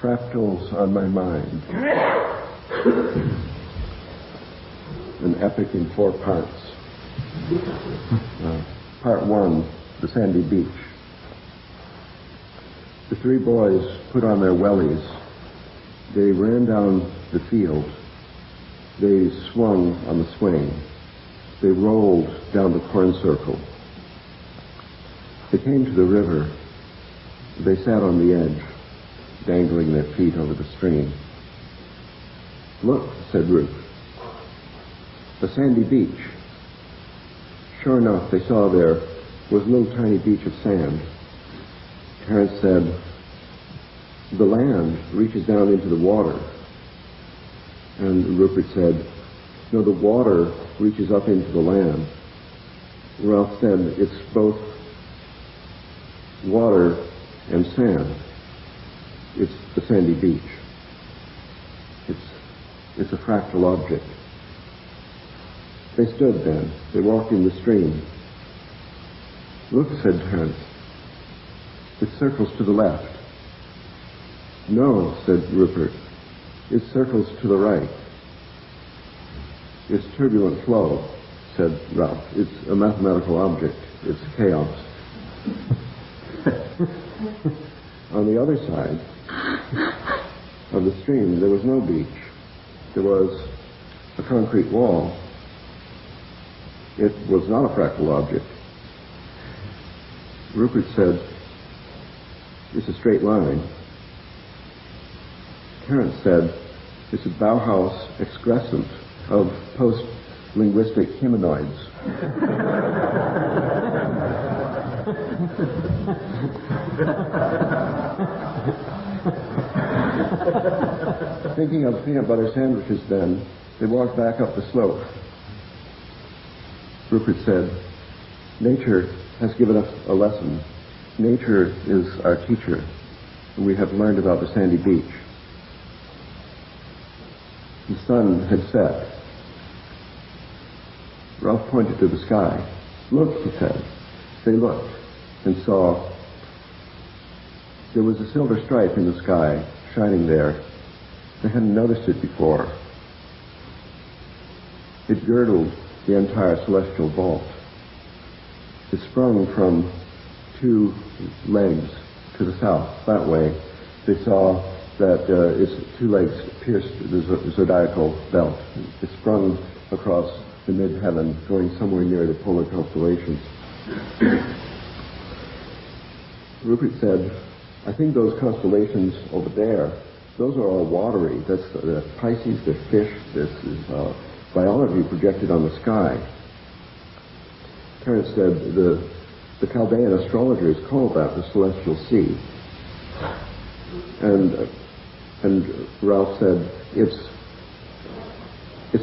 Fractals on my mind. An epic in 4 parts. Part 1, the sandy beach. The 3 boys put on their wellies. They ran down the field. They swung on the swing. They rolled down the corn circle. They came to the river. They sat on the edge, dangling their feet over the stream. "Look," said Ruth, "the sandy beach." Sure enough, they saw there was a little tiny beach of sand. Terence said, "The land reaches down into the water." And Rupert said, "No, the water reaches up into the land." Ralph said, "It's both water and sand. It's the sandy beach. It's a fractal object." They stood then. They walked in the stream. "Look," said Terence. "It circles to the left." "No," said Rupert. "It circles to the right." "It's turbulent flow," said Ralph. "It's a mathematical object. It's chaos." On the other side of the stream, there was no beach. There was a concrete wall. It was not a fractal object. Rupert said, "It's a straight line." Terence said, "It's a Bauhaus excrescent of post-linguistic humanoids." Thinking of peanut butter sandwiches then, they walked back up the slope. Rupert said, "Nature has given us a lesson. Nature is our teacher. We have learned about the sandy beach." The sun had set. Ralph pointed to the sky. "Look," he said. They looked and saw there was a silver stripe in the sky shining there. They hadn't noticed it before. It girdled the entire celestial vault. It sprung from 2 legs to the south. That way, they saw that its 2 legs pierced the zodiacal belt. It sprung across the mid-heaven, going somewhere near the polar constellations. Rupert said, "I think those constellations over there, those are all watery. That's Pisces, they're fish. This is biology projected on the sky." Terence said, the Chaldean astrologers call that the celestial sea. And Ralph said, it's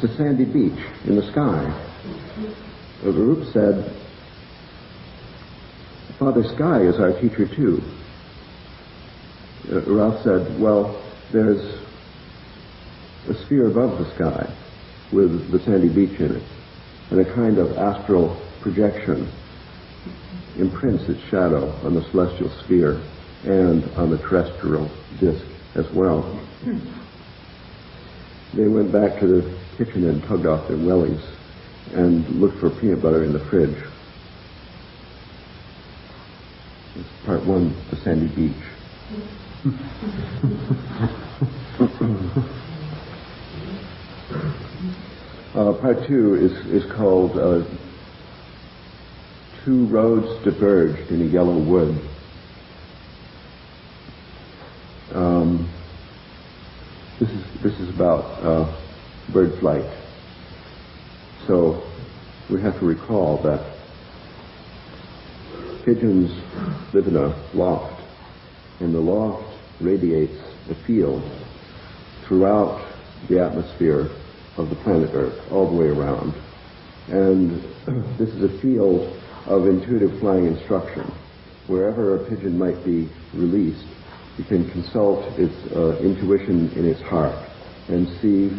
a sandy beach in the sky. Rup said, "Father Sky is our teacher too." Ralph said, "Well, there's a sphere above the sky with the sandy beach in it, and a kind of astral projection imprints its shadow on the celestial sphere and on the terrestrial disk as well." They went back to the kitchen and tugged off their wellies and looked for peanut butter in the fridge. It's part 1, the sandy beach. Part 2 is called 2 roads diverged in a yellow wood. This is about bird flight. So we have to recall that pigeons live in a loft, and the loft radiates a field throughout the atmosphere of the planet Earth, all the way around. And this is a field of intuitive flying instruction. Wherever a pigeon might be released, it can consult its intuition in its heart and see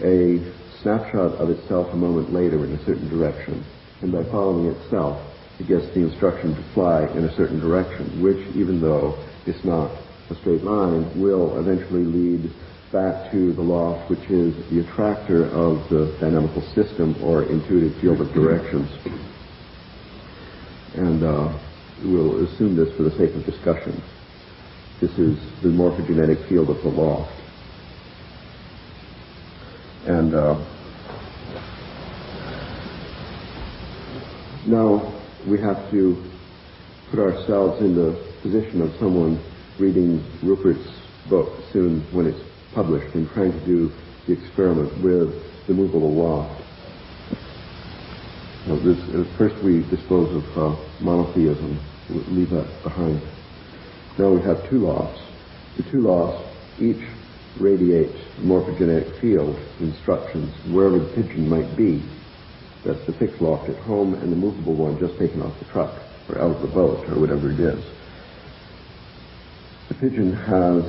a snapshot of itself a moment later in a certain direction. And by following itself, it gets the instruction to fly in a certain direction, which, even though it's not a straight line, will eventually lead back to the loft, which is the attractor of the dynamical system or intuitive field of directions. And we'll assume this for the sake of discussion. This is the morphogenetic field of the loft. And now we have to put ourselves in the position of someone reading Rupert's book soon when it's published and trying to do the experiment with the movable loft. Now first we dispose of monotheism, leave that behind. Now we have two lofts. The two lofts each radiate morphogenetic field instructions wherever the pigeon might be. That's the fixed loft at home and the movable one just taken off the truck or out of the boat or whatever it is. The pigeon has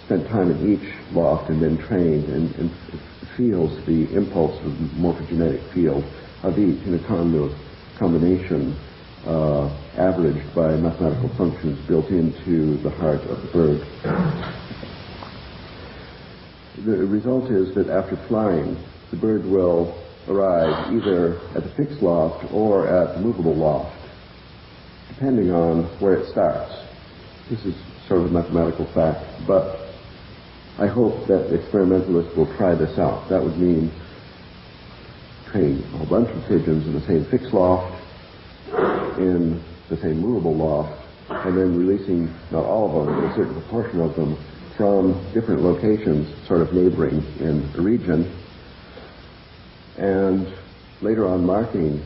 spent time in each loft and been trained and feels the impulse of the morphogenetic field of each in a combination averaged by mathematical functions built into the heart of the bird. The result is that after flying, the bird will arrive either at the fixed loft or at the movable loft, depending on where it starts. This is sort of a mathematical fact, but I hope that experimentalists will try this out. That would mean training a whole bunch of pigeons in the same fixed loft, in the same movable loft, and then releasing not all of them, but a certain proportion of them from different locations, sort of neighboring in the region, and later on marking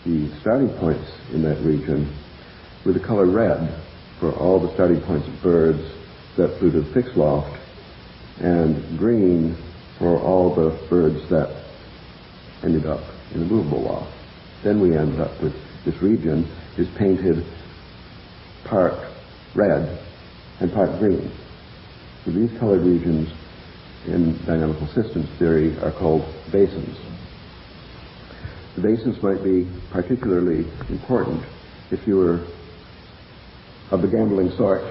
the starting points in that region with the color red for all the starting points of birds that flew to the fixed loft, and green for all the birds that ended up in the movable loft. Then we end up with this region is painted part red and part green. So these colored regions in dynamical systems theory are called basins. The basins might be particularly important if you were of the gambling sort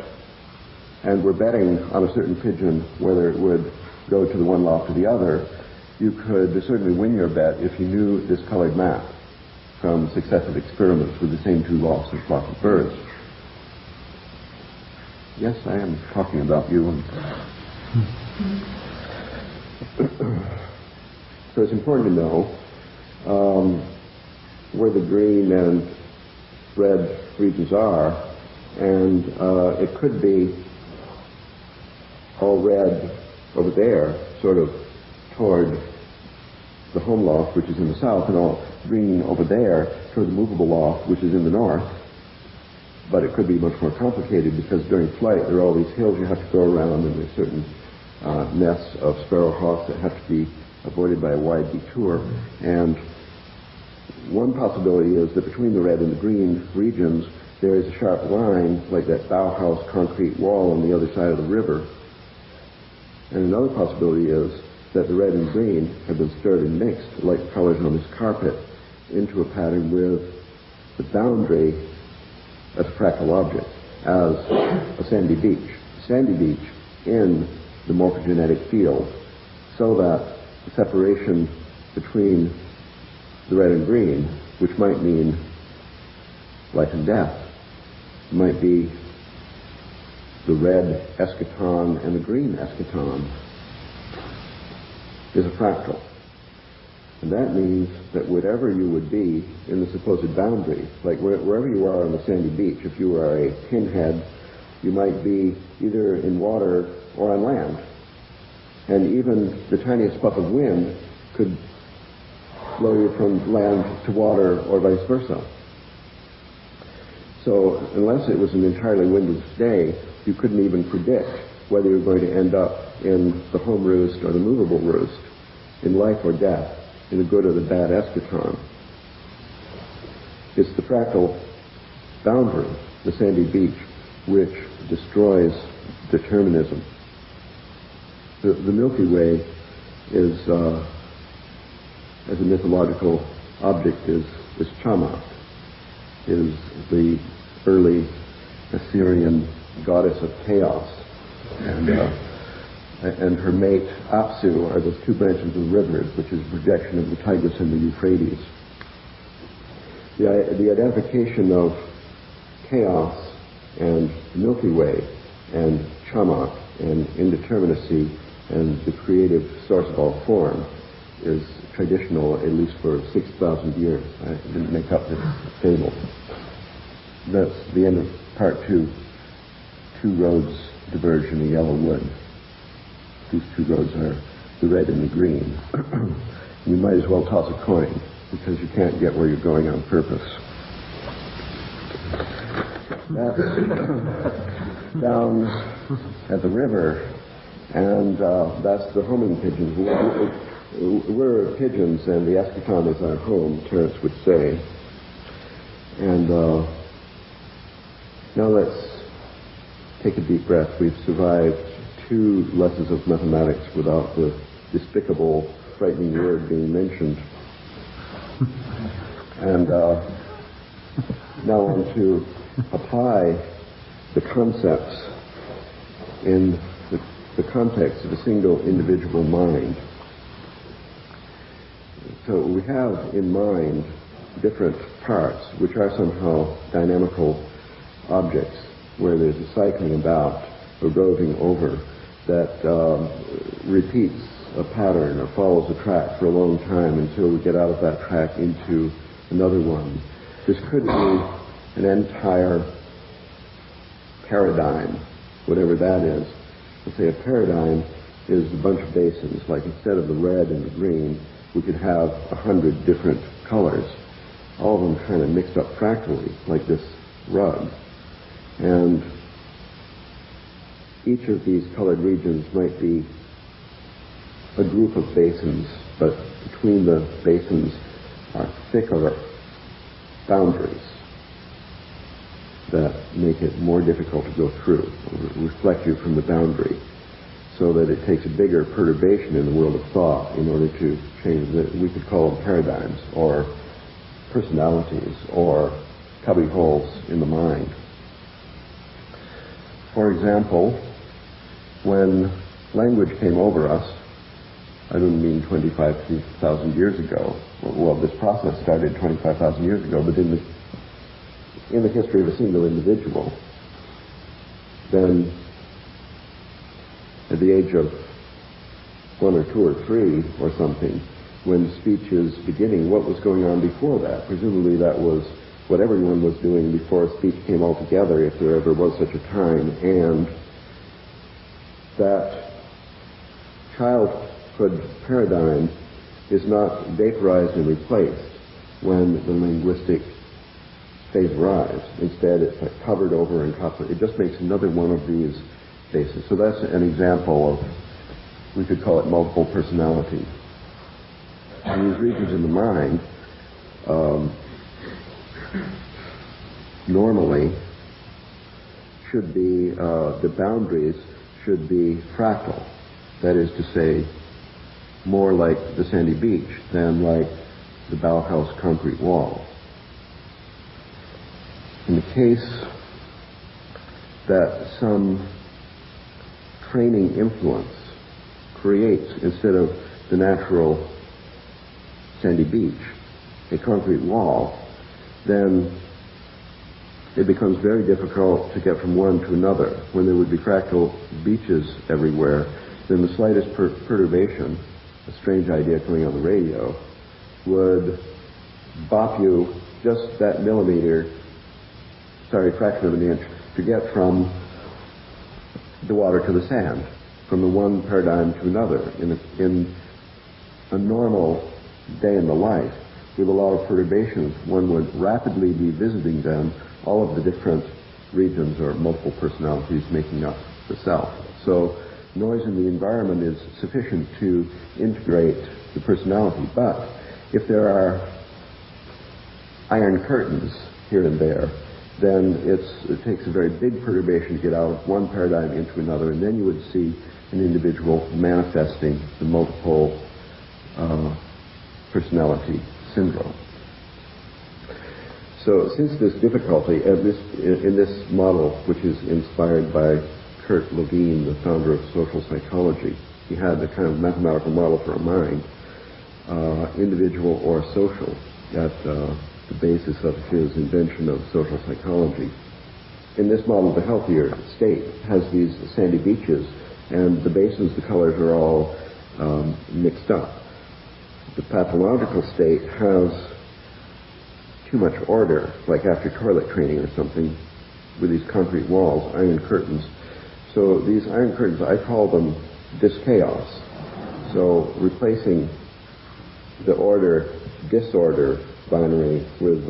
and were betting on a certain pigeon whether it would go to the one loft or the other. You could certainly win your bet if you knew this colored map from successive experiments with the same two lofts of flock of birds. Yes, I am talking about you. So it's important to know where the green and red regions are, and it could be all red over there, sort of toward the home loft, which is in the south, and all green over there toward the movable loft, which is in the north. But it could be much more complicated because during flight there are all these hills you have to go around, and there's certain nests of sparrowhawks that have to be avoided by a wide detour. And one possibility is that between the red and the green regions there is a sharp line, like that Bauhaus concrete wall on the other side of the river. And another possibility is that the red and green have been stirred and mixed, like colors on this carpet, into a pattern with the boundary as a fractal object, as a sandy beach. Sandy beach in the morphogenetic field, so that the separation between the red and green, which might mean life and death, might be the red eschaton and the green eschaton, is a fractal. And that means that whatever you would be in the supposed boundary, like wherever you are on the sandy beach, if you are a pinhead, you might be either in water or on land. And even the tiniest puff of wind could blow you from land to water or vice versa. So unless it was an entirely windless day, you couldn't even predict whether you were going to end up in the home roost or the movable roost, in life or death, in the good or the bad eschaton. It's the fractal boundary, the sandy beach, which destroys determinism. The Milky Way is, as a mythological object, is Tiamat, is the early Assyrian goddess of chaos, and her mate Apsu are those two branches of the rivers, which is a projection of the Tigris and the Euphrates. The identification of chaos and the Milky Way and Chamak and indeterminacy and the creative source of all form is traditional, at least for 6,000 years. I didn't make up this fable. That's the end of part 2. Two roads diverge in a yellow wood. These two roads are the red and the green. You might as well toss a coin, because you can't get where you're going on purpose. That's down at the river, and that's the homing pigeons. We're pigeons, and the eschaton is our home, Terence would say. And now let's take a deep breath. We've survived 2 lessons of mathematics without the despicable, frightening word being mentioned. And now I want to apply the concepts in the context of a single individual mind. So we have in mind different parts which are somehow dynamical objects where there's a cycling about, a roving over that repeats a pattern or follows a track for a long time until we get out of that track into another one. This could be an entire paradigm, whatever that is. Let's say a paradigm is a bunch of basins, like instead of the red and the green, we could have 100 different colors, all of them kind of mixed up fractally, like this rug. And each of these colored regions might be a group of basins, but between the basins are thicker boundaries that make it more difficult to go through, reflect you from the boundary, so that it takes a bigger perturbation in the world of thought in order to change it. We could call them paradigms, or personalities, or cubby holes in the mind. For example, when language came over us, I don't mean 25,000 years ago. Well, this process started 25,000 years ago, but in the history of a single individual, then at the age of 1 or 2 or 3 or something, when speech is beginning, what was going on before that? Presumably that was what everyone was doing before speech came all together, if there ever was such a time, and that childhood paradigm is not vaporized and replaced when the linguistic phase arrives. Instead, it's like covered over and covered. It just makes another one of these bases. So that's an example of, we could call it multiple personality. And these regions in the mind normally should be, the boundaries should be fractal. That is to say, more like the sandy beach than like the Bauhaus concrete wall. In the case that some training influence creates, instead of the natural sandy beach, a concrete wall, then it becomes very difficult to get from one to another. When there would be fractal beaches everywhere, then the slightest perturbation, a strange idea coming on the radio, would bop you just that fraction of an inch to get from the water to the sand, from the one paradigm to another. In a normal day in the life, with a lot of perturbations, one would rapidly be visiting them, all of the different regions or multiple personalities making up the self. So noise in the environment is sufficient to integrate the personality, but if there are iron curtains here and there, then it takes a very big perturbation to get out of one paradigm into another, and then you would see an individual manifesting the multiple personality syndrome. So since this difficulty, in this model, which is inspired by Kurt Levine, the founder of social psychology. He had a kind of mathematical model for a mind, individual or social, at the basis of his invention of social psychology. In this model, the healthier state has these sandy beaches, and the basins, the colors are all mixed up. The pathological state has too much order, like after toilet training or something, with these concrete walls, iron curtains. So these iron curtains, I call them dis-chaos. So replacing the order-disorder binary with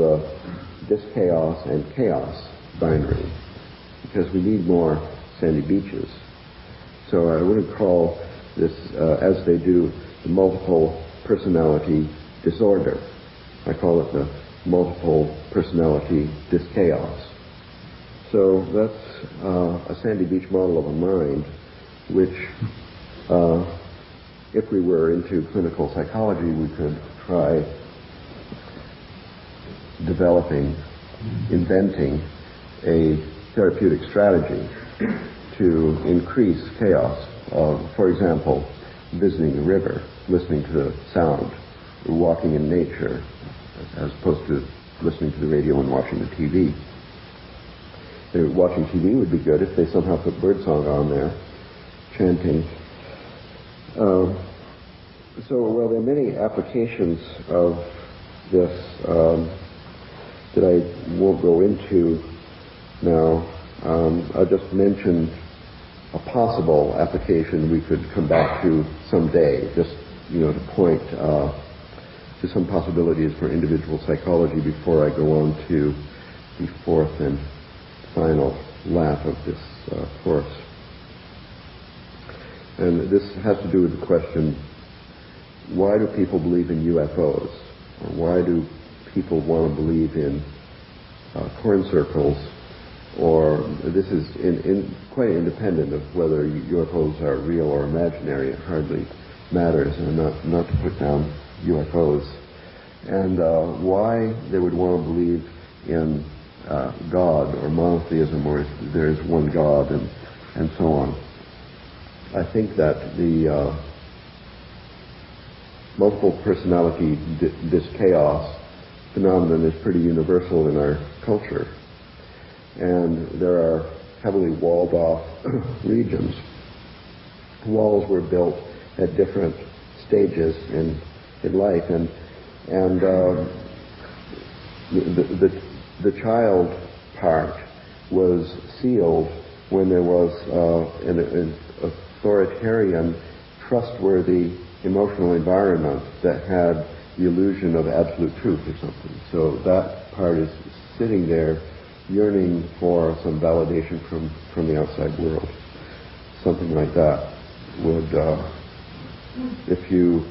dis-chaos and chaos binary, because we need more sandy beaches. So I wouldn't call this, as they do, the multiple personality disorder. I call it the multiple personality dis-chaos. So that's a sandy beach model of a mind, which, if we were into clinical psychology, we could try inventing a therapeutic strategy to increase chaos. For example, visiting the river, listening to the sound, walking in nature, as opposed to listening to the radio and watching the TV. Watching TV would be good if they somehow put birdsong on there, chanting. Well, there are many applications of this that I won't go into now. I'll just mention a possible application we could come back to someday, just to point to some possibilities for individual psychology before I go on to the fourth and final lap of this course. And this has to do with the question, why do people believe in UFOs? Or why do people want to believe in corn circles? Or this is quite independent of whether UFOs are real or imaginary. It hardly matters, and not to put down UFOs. And why they would want to believe in God or monotheism, or there is one God, and so on. I think that the multiple personality dis-chaos phenomenon is pretty universal in our culture. And there are heavily walled off regions. Walls were built at different stages in life, and the child part was sealed when there was an authoritarian, trustworthy emotional environment that had the illusion of absolute truth or something. So that part is sitting there yearning for some validation from the outside world. Something like that would, if you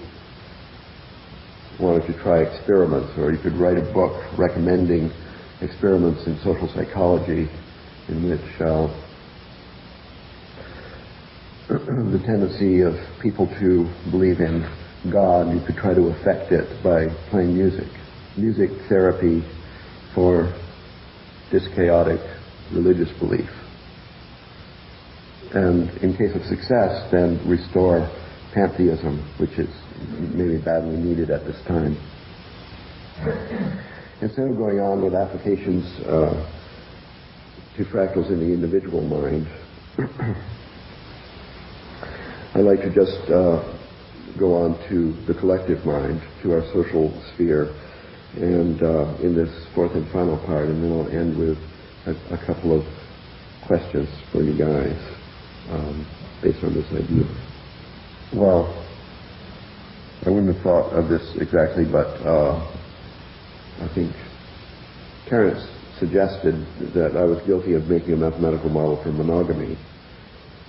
wanted to try experiments, or you could write a book recommending experiments in social psychology in which the tendency of people to believe in God, you could try to affect it by playing music. Music therapy for dyschaotic religious belief. And in case of success, then restore pantheism, which is maybe badly needed at this time. Instead of going on with applications to fractals in the individual mind, I'd like to just go on to the collective mind, to our social sphere, and in this fourth and final part, and then I'll end with a couple of questions for you guys based on this idea. Well, I wouldn't have thought of this exactly, but I think Terence suggested that I was guilty of making a mathematical model for monogamy.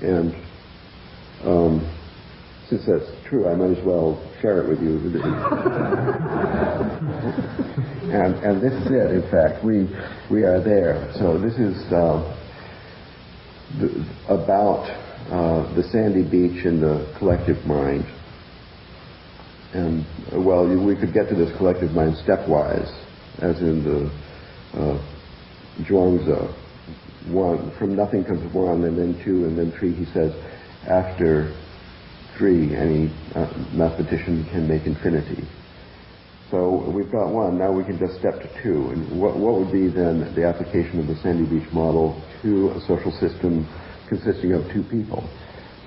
And since that's true, I might as well share it with you. and this is it, in fact. We are there. So this is about the sandy beach in the collective mind. And, well, we could get to this collective mind stepwise, as in the Zhuangzi one. From nothing comes one, and then two, and then three. He says, after three, any mathematician can make infinity. So we've got one. Now we can just step to two. And what would be then the application of the Sandy Beach model to a social system consisting of two people?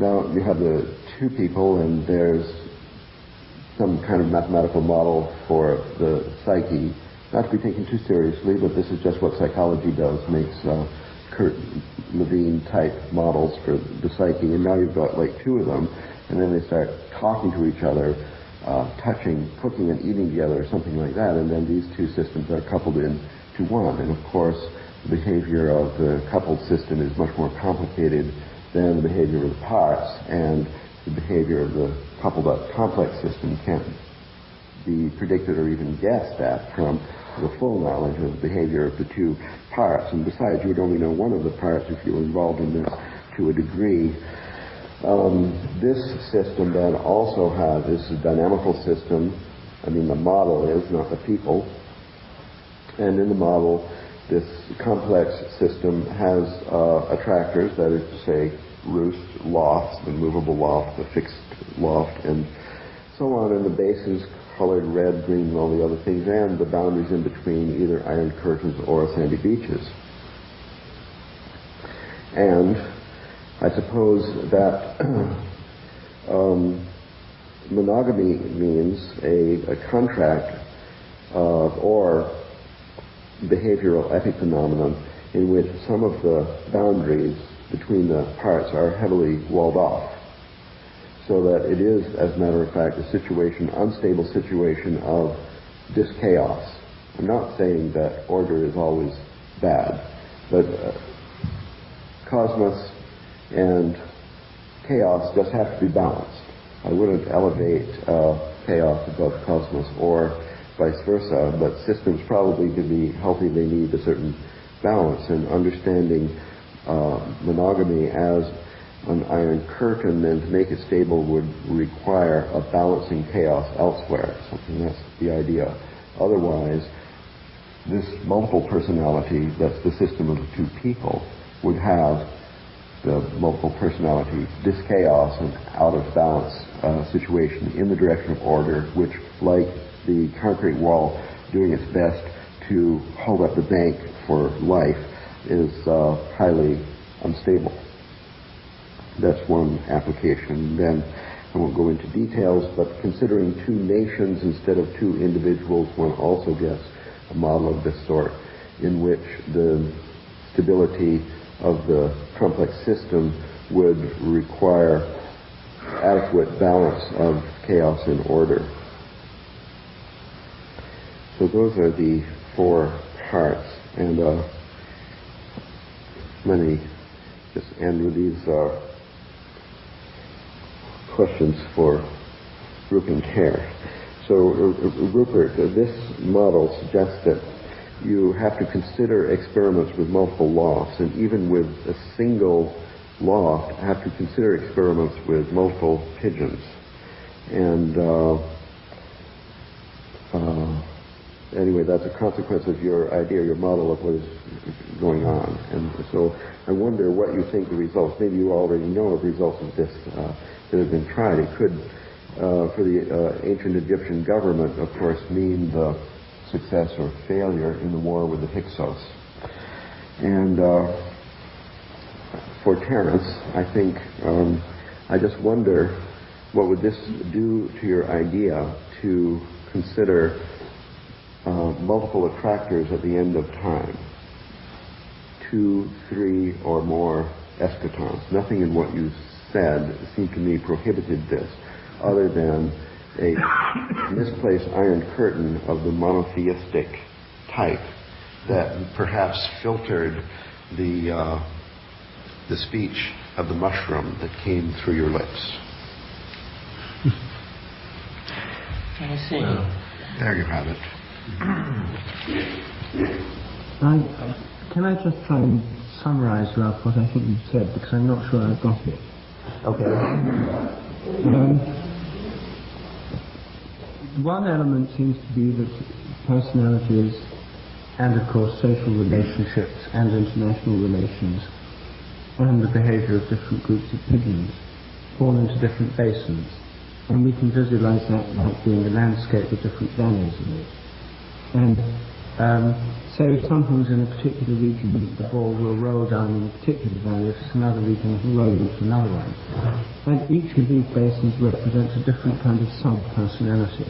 Now you have the two people, and there's some kind of mathematical model for the psyche. Not to be taken too seriously, but this is just what psychology does, makes Kurt Levine-type models for the psyche. And now you've got like two of them, and then they start talking to each other, touching, cooking, and eating together, or something like that. And then these two systems are coupled into one. And of course, the behavior of the coupled system is much more complicated than the behavior of the parts, and the behavior of the coupled up complex system can't be predicted or even guessed at from the full knowledge of the behavior of the two parts. And besides, you would only know one of the parts if you were involved in this to a degree. This system then also has, this is a dynamical system. I mean, the model is, not the people. And in the model, this complex system has attractors, that is to say, roost, loft, the movable loft, the fixed loft, and so on. And the base is colored red, green, and all the other things, and the boundaries in between either iron curtains or sandy beaches. And I suppose that monogamy means a contract or behavioral epiphenomenon in which some of the boundaries between the parts are heavily walled off, so that it is, as a matter of fact, a situation, unstable situation of dis-chaos. I'm not saying that order is always bad, but cosmos and chaos just have to be balanced. I wouldn't elevate chaos above cosmos or vice versa, but systems probably to be healthy, they need a certain balance, and understanding monogamy as an iron curtain, and to make it stable would require a balancing chaos elsewhere. Something that's the idea. Otherwise, this multiple personality, that's the system of the two people, would have the multiple personality, this chaos and out of balance situation in the direction of order, which, like the concrete wall doing its best to hold up the bank for life, is highly unstable. That's one application. Then I won't go into details, but considering two nations instead of two individuals, one also gets a model of this sort, in which the stability of the complex system would require adequate balance of chaos and order. So those are the four parts, and let me just end with these questions for Rupert and Kerr. So Rupert, this model suggests that you have to consider experiments with multiple lofts, and even with a single loft, have to consider experiments with multiple pigeons. And anyway, that's a consequence of your idea, your model of what is going on. And so I wonder what you think the results, maybe you already know of results of this that have been tried. It could, for the ancient Egyptian government, of course, mean the success or failure in the war with the Hyksos. And for Terence, I think, I just wonder, what would this do to your idea to consider multiple attractors at the end of time? 2, 3, or more escatons. Nothing in what you said seemed to me prohibited this, other than a misplaced iron curtain of the monotheistic type that perhaps filtered the speech of the mushroom that came through your lips. I see. Well, there you have it. Can I just try and summarize, Ralph, what I think you said, because I'm not sure I've got it. Okay. One element seems to be that personality is and of course social relationships and international relations and the behaviour of different groups of pigeons fall into different basins. And we can visualize that like being a landscape with different valleys in it. And so sometimes in a particular region the ball will roll down in a particular valley, if it's another region it will roll into another one. And each of these basins represents a different kind of sub-personality.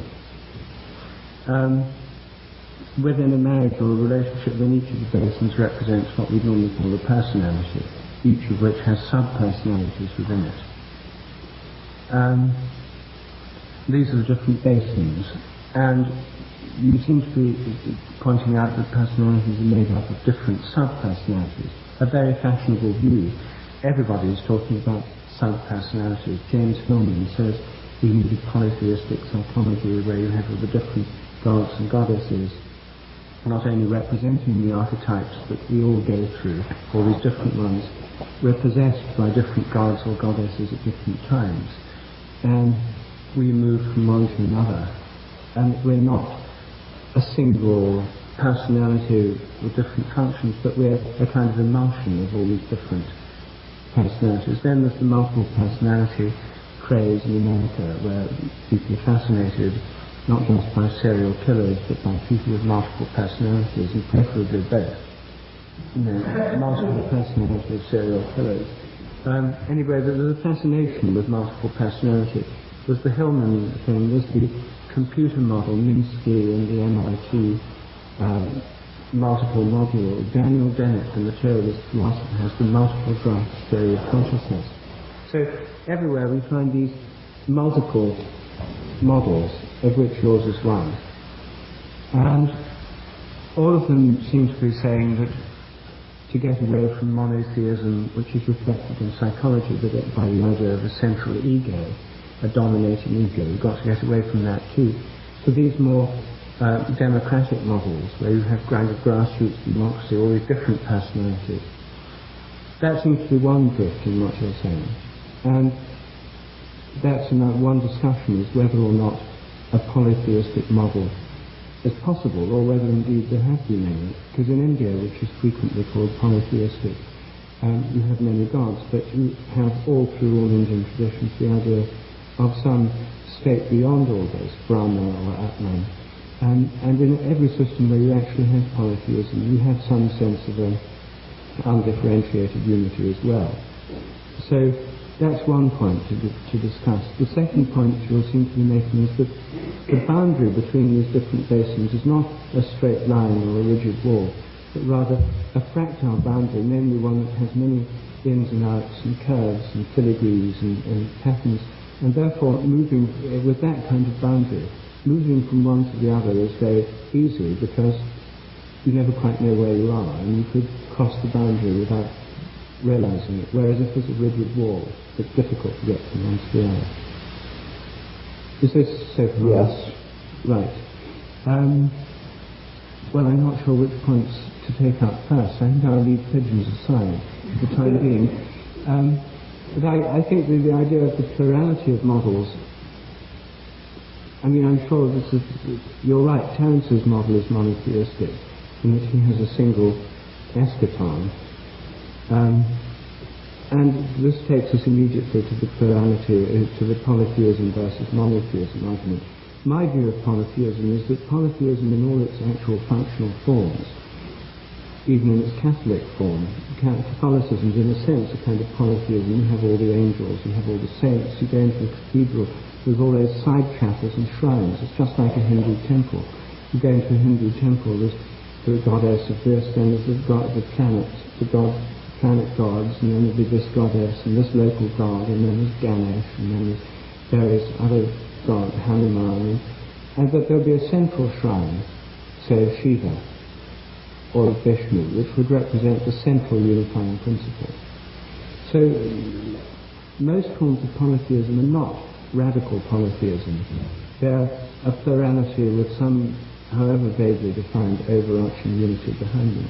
Within a marriage or a relationship, then each of the basins represents what we normally call a personality, each of which has sub-personalities within it. These are the different basins, and you seem to be pointing out that personalities are made up of different sub-personalities. A very fashionable view. Everybody is talking about sub-personalities. James Hillman says you need a polytheistic psychology where you have all the different gods and goddesses, not only representing the archetypes that we all go through, all these different ones, we're possessed by different gods or goddesses at different times. And we move from one to another, and we're not a single personality with different functions, but we're a kind of emulsion of all these different personalities. Then there's the multiple personality craze in America, where people are fascinated not just by serial killers, but by people with multiple personalities, and preferably both. Multiple personality serial killers. Anyway, there's a fascination with multiple personality. Was the Hillman thing, was the computer model, Minsky and the MIT multiple module. Daniel Dennett, the materialist philosopher, has the multiple draft theory of consciousness. So everywhere we find these multiple models, of which yours is one. And all of them seem to be saying that to get away from monotheism, which is reflected in psychology by the idea of a central ego, a dominating ego. You've got to get away from that too. So these more democratic models, where you have kind of grassroots democracy, all these different personalities, that seems to be one drift in what you're saying. And that's one discussion, is whether or not a polytheistic model is possible, or whether indeed there have been any. Because in India, which is frequently called polytheistic, you have many gods, but you have all through all Indian traditions the idea of some state beyond all this, Brahma or Atman. And in every system where you actually have polytheism, you have some sense of an undifferentiated unity as well. So that's one point to discuss. The second point you seem to be making is that the boundary between these different basins is not a straight line or a rigid wall, but rather a fractal boundary, namely one that has many ins and outs and curves and filigrees and patterns. And therefore, moving with that kind of boundary, moving from one to the other is very easy, because you never quite know where you are, and you could cross the boundary without realizing it. Whereas if there's a rigid wall, it's difficult to get from one to the other. Is this so far? Yes. Right. Well, I'm not sure which points to take up first. I think I'll leave pigeons aside for the time being. But I think the idea of the plurality of models, I mean, I'm sure you're right, Terence's model is monotheistic, in that he has a single eschaton. And this takes us immediately to the plurality, to the polytheism versus monotheism argument. My view of polytheism is that polytheism in all its actual functional forms, even in its Catholic form, Catholicism is in a sense a kind of polytheism. You have all the angels, you have all the saints, you go into a cathedral with all those side chapels and shrines. It's just like a Hindu temple. You go into a Hindu temple, there's the goddess of this, then there's the god of the planet, planet gods, and then there'll be this goddess and this local god, and then there's Ganesh, and then there's various other gods, Hanuman, and that there'll be a central shrine, say of Shiva or of Vishnu, which would represent the central unifying principle. So most forms of polytheism are not radical polytheism. They're a plurality with some, however vaguely defined, overarching unity behind them.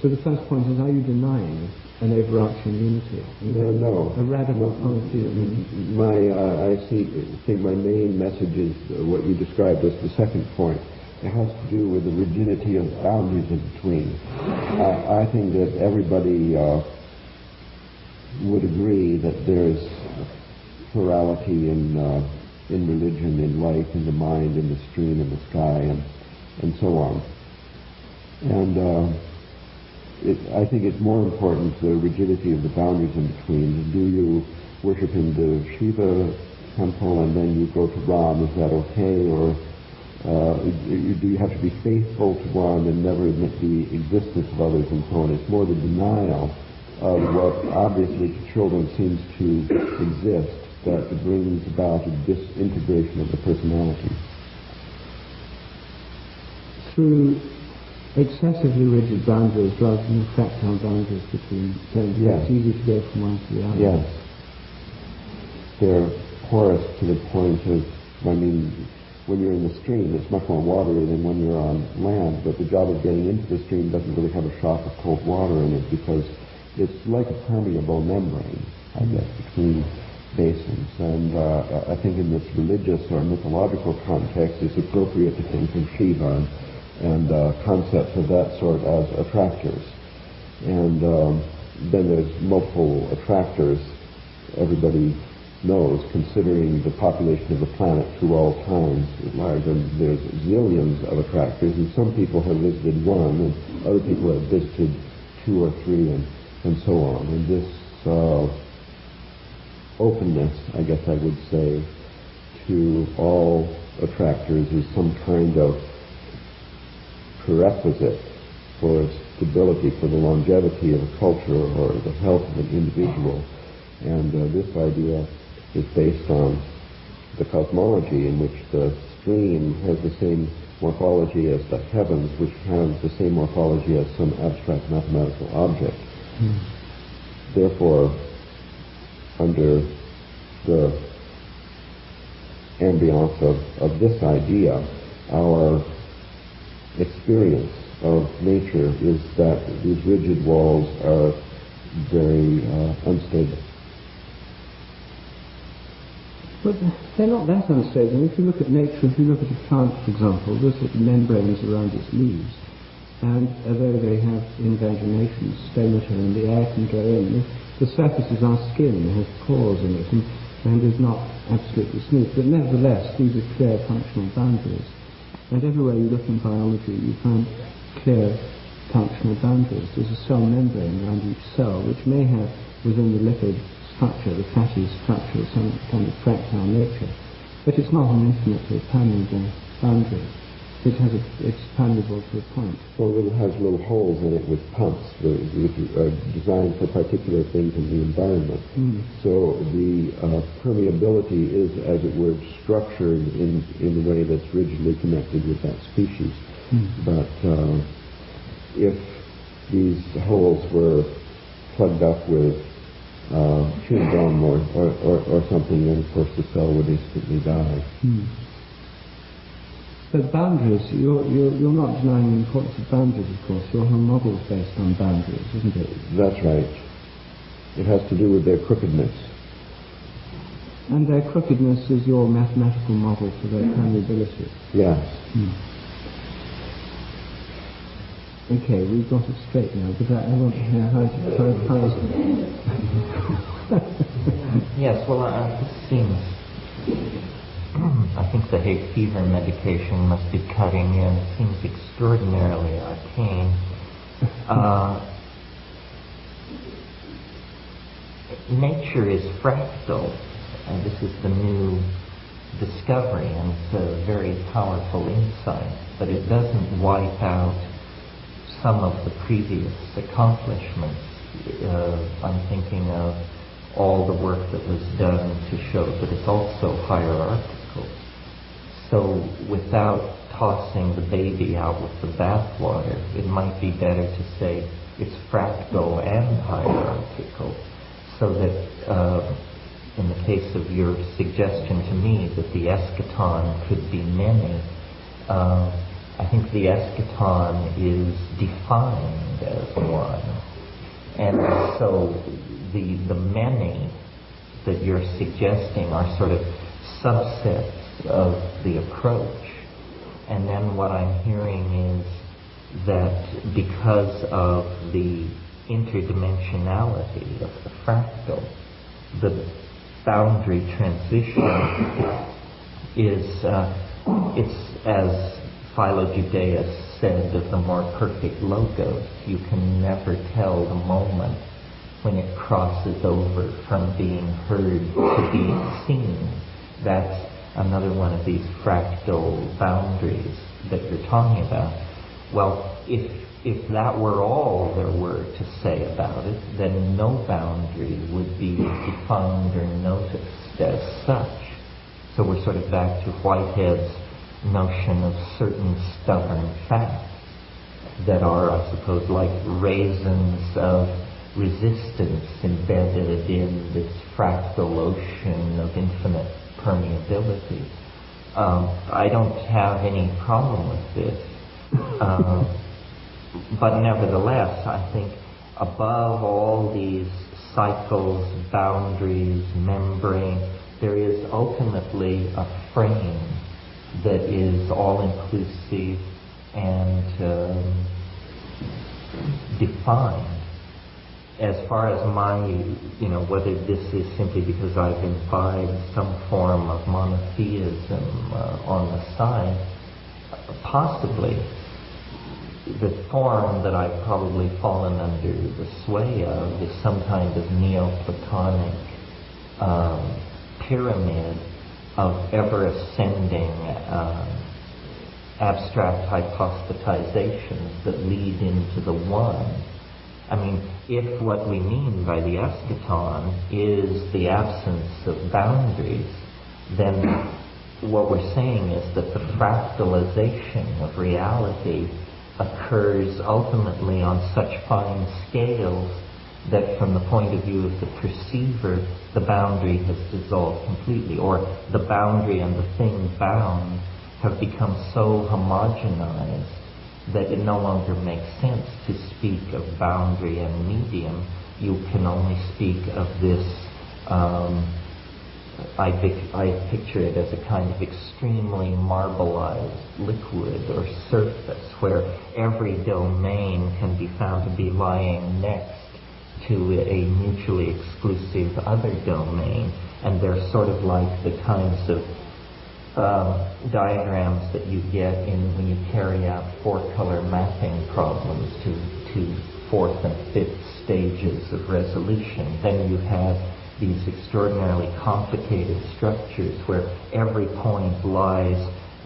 So the first point is, are you denying an overarching unity? No. A radical polytheism? I think my main message is what you described as the second point. It has to do with the rigidity of boundaries in between. I think that everybody would agree that there's plurality in religion, in life, in the mind, in the stream, in the sky, and so on. And I think it's more important, the rigidity of the boundaries in between. Do you worship in the Shiva temple and then you go to Ram? Is that okay? Or do you have to be faithful to one and never admit the existence of others and so on? It's more the denial of what obviously to children seems to exist that brings about a disintegration of the personality. Through excessively rigid boundaries rather than fractal boundaries between things, Yes. it's easy to go from one to the other. Yes. They're porous to the point of, when you're in the stream, it's much more watery than when you're on land, but the job of getting into the stream doesn't really have a shock of cold water in it because it's like a permeable membrane, I guess, between basins. And I think in this religious or mythological context, it's appropriate to think of Shiva and concepts of that sort as attractors. And then there's multiple attractors, everybody knows, considering the population of the planet through all times at large. And there's zillions of attractors, and some people have visited one, and other people have visited 2 or 3, and so on. And this openness, I guess I would say, to all attractors is some kind of prerequisite for stability, for the longevity of a culture or the health of an individual. And this idea is based on the cosmology in which the stream has the same morphology as the heavens, which have the same morphology as some abstract mathematical object. Therefore, under the ambiance of this idea, our experience of nature is that these rigid walls are very unstable. But they're not that unstable. If you look at nature, if you look at a plant, for example, there's sort of membranes around its leaves. And although they have invagination, stomata, and the air can go in, the surface is our skin, it has pores in it, and is not absolutely smooth. But nevertheless, these are clear functional boundaries. And everywhere you look in biology, you find clear functional boundaries. There's a cell membrane around each cell, which may have within the lipid structure, the fatty structure, some kind of fractal nature. But it's not an infinitely permeable boundary. It's permeable to a point. Well, it has little holes in it with pumps that are designed for particular things in the environment. So the permeability is, as it were, structured in a way that's rigidly connected with that species. But if these holes were plugged up with chewing gum or something, then of course the cell would instantly die. But boundaries, you're not denying the importance of boundaries, of course. Your whole model is based on boundaries, isn't it? That's right. It has to do with their crookedness. And their crookedness is your mathematical model for their permeability. Yes. Okay, we've got it straight now, but I want to hear how is Yes, well, this seems... I think the hay fever medication must be cutting in. It seems extraordinarily arcane. Nature is fractal, and this is the new discovery, and it's a very powerful insight, but it doesn't wipe out some of the previous accomplishments. I'm thinking of all the work that was done to show that it's also hierarchical. So without tossing the baby out with the bathwater, it might be better to say it's fractal and hierarchical, so that in the case of your suggestion to me that the eschaton could be many, I think the eschaton is defined as one. And so the many that you're suggesting are sort of subsets of the approach. And then what I'm hearing is that because of the interdimensionality of the fractal, the boundary transition is, it's as Philo Judaeus said of the more perfect logos, you can never tell the moment when it crosses over from being heard to being seen. That's another one of these fractal boundaries that you're talking about. Well, if that were all there were to say about it, then no boundary would be defined or noticed as such. So we're sort of back to Whitehead's notion of certain stubborn facts that are, I suppose, like raisins of resistance embedded in this fractal ocean of infinite permeability. I don't have any problem with this. But nevertheless, I think above all these cycles, boundaries, membrane, there is ultimately a frame that is all-inclusive and defined. As far as my, whether this is simply because I've imbibed some form of monotheism on the side, possibly. The form that I've probably fallen under the sway of is some kind of Neoplatonic pyramid of ever-ascending abstract hypostatizations that lead into the one. I mean, if what we mean by the eschaton is the absence of boundaries, then what we're saying is that the fractalization of reality occurs ultimately on such fine scales that from the point of view of the perceiver, the boundary has dissolved completely, or the boundary and the thing bound have become so homogenized that it no longer makes sense to speak of boundary and medium. You can only speak of this, I picture it as a kind of extremely marbleized liquid or surface where every domain can be found to be lying next to a mutually exclusive other domain, and they're sort of like the kinds of diagrams that you get when you carry out four-color mapping problems to fourth and fifth stages of resolution. Then you have these extraordinarily complicated structures where every point lies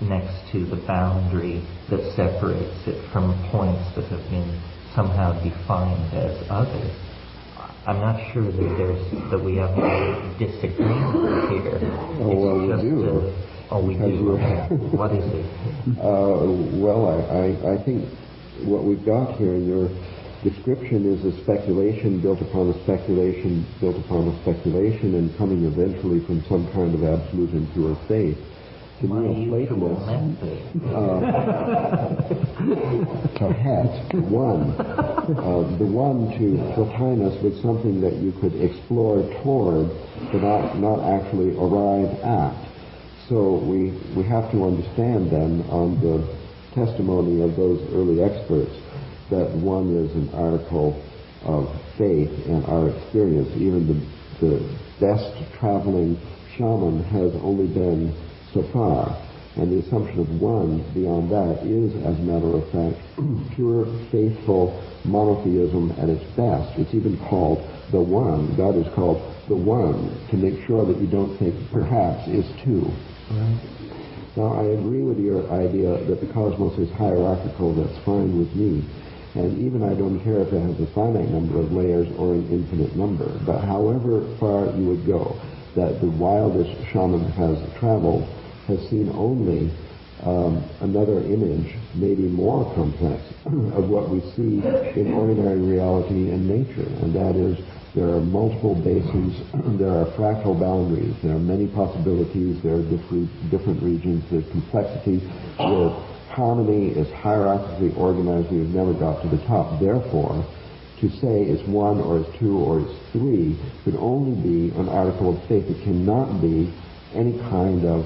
next to the boundary that separates it from points that have been somehow defined as others. I'm not sure that we have any disagreement here. Oh, well, we do. We do. What is it? I think what we've got here in your description is a speculation built upon a speculation built upon a speculation, and coming eventually from some kind of absolute and pure faith. To neo-Platonists, perhaps one. The one to Plotinus was something that you could explore toward, but not actually arrive at. So we have to understand then, on the testimony of those early experts, that one is an article of faith and our experience. Even the best traveling shaman has only been so far. And the assumption of one beyond that is, as a matter of fact, pure, faithful monotheism at its best. It's even called the one. God is called the one, to make sure that you don't think perhaps is two. Right. Now, I agree with your idea that the cosmos is hierarchical. That's fine with me. And even I don't care if it has a finite number of layers or an infinite number. But however far you would go, that the wildest shaman has traveled has seen only another image, maybe more complex, of what we see in ordinary reality and nature. And that is, there are multiple basins, there are fractal boundaries, there are many possibilities, there are different regions, there's complexity, where harmony is hierarchically organized. We've never got to the top. Therefore, to say it's one or it's two or it's three could only be an article of faith. It cannot be any kind of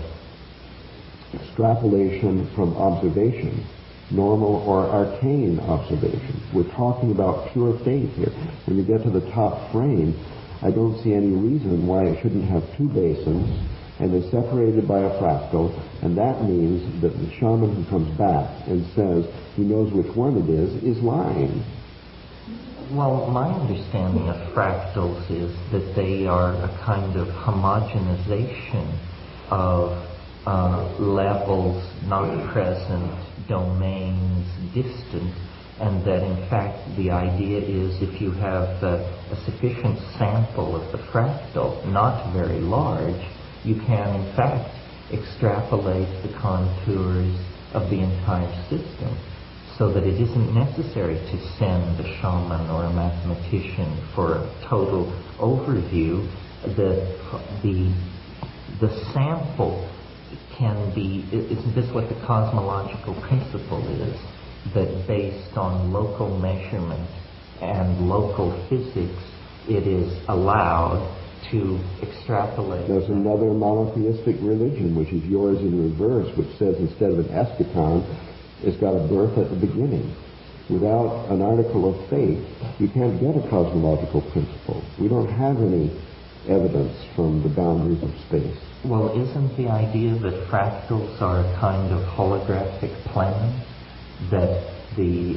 extrapolation from observation, normal or arcane observation. We're talking about pure faith here. When you get to the top frame, I don't see any reason why it shouldn't have two basins, and they're separated by a fractal, and that means that the shaman who comes back and says he knows which one it is lying. Well, my understanding of fractals is that they are a kind of homogenization of levels not present, domains distant, and that in fact the idea is if you have a sufficient sample of the fractal, not very large, you can in fact extrapolate the contours of the entire system, so that it isn't necessary to send a shaman or a mathematician for a total overview. The sample can be, isn't this what the cosmological principle is? That based on local measurement and local physics, it is allowed to extrapolate. There's another monotheistic religion, which is yours in reverse, which says instead of an eschaton, it's got a birth at the beginning. Without an article of faith, you can't get a cosmological principle. We don't have any evidence from the boundaries of space. Well, isn't the idea that fractals are a kind of holographic plan? That the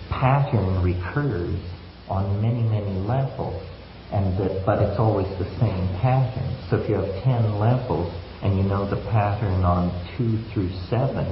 pattern recurs on many, many levels, and but it's always the same pattern. So if you have 10 levels and you know the pattern on 2 through 7,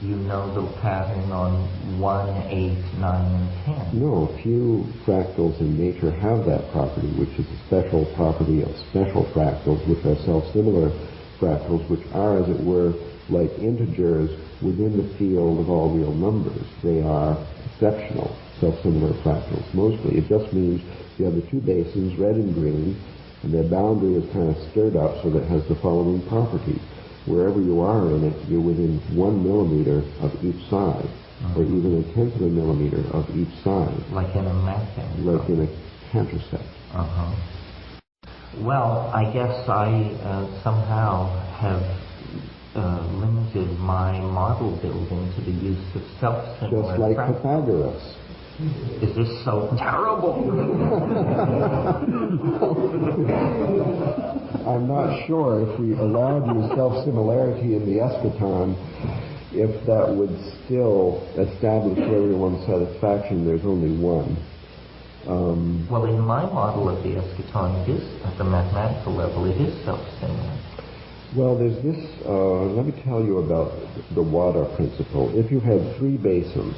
you know the pattern on 1, 8, 9, and 10. No, few fractals in nature have that property, which is a special property of special fractals, which are self-similar fractals, which are, as it were, like integers within the field of all real numbers. They are exceptional, self-similar fractals, mostly. It just means you have the two basins, red and green, and their boundary is kind of stirred up so that it has the following property. Wherever you are in it, you're within 1 millimeter of each side, or even a tenth of a millimeter of each side. Like in a mapping. Like in a countercept. Well, I guess I somehow have limited my model building to the use of self-similar Just like fractals. Pythagoras. Is this so terrible? I'm not sure if we allowed you self-similarity in the eschaton, if that would still establish to everyone's satisfaction there's only one. Well, in my model of the eschaton, it is, at the mathematical level, it is self-similar. Well, there's this, let me tell you about the water principle. If you had three basins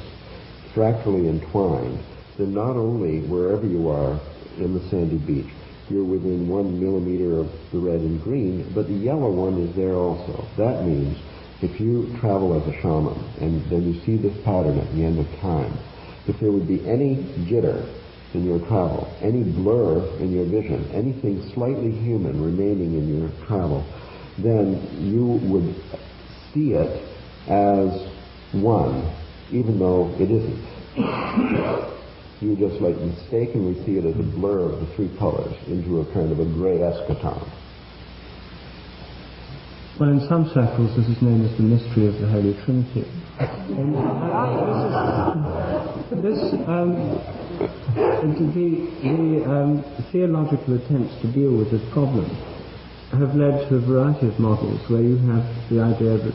fractally entwined, then not only wherever you are in the sandy beach, you're within 1 millimeter of the red and green, but the yellow one is there also. That means if you travel as a shaman and then you see this pattern at the end of time, if there would be any jitter in your travel, any blur in your vision, anything slightly human remaining in your travel, then you would see it as one, even though it isn't. You just like mistakenly see it as a blur of the three colors into a kind of a gray eschaton. Well, in some circles this is known as the mystery of the Holy Trinity. The theological attempts to deal with this problem have led to a variety of models where you have the idea that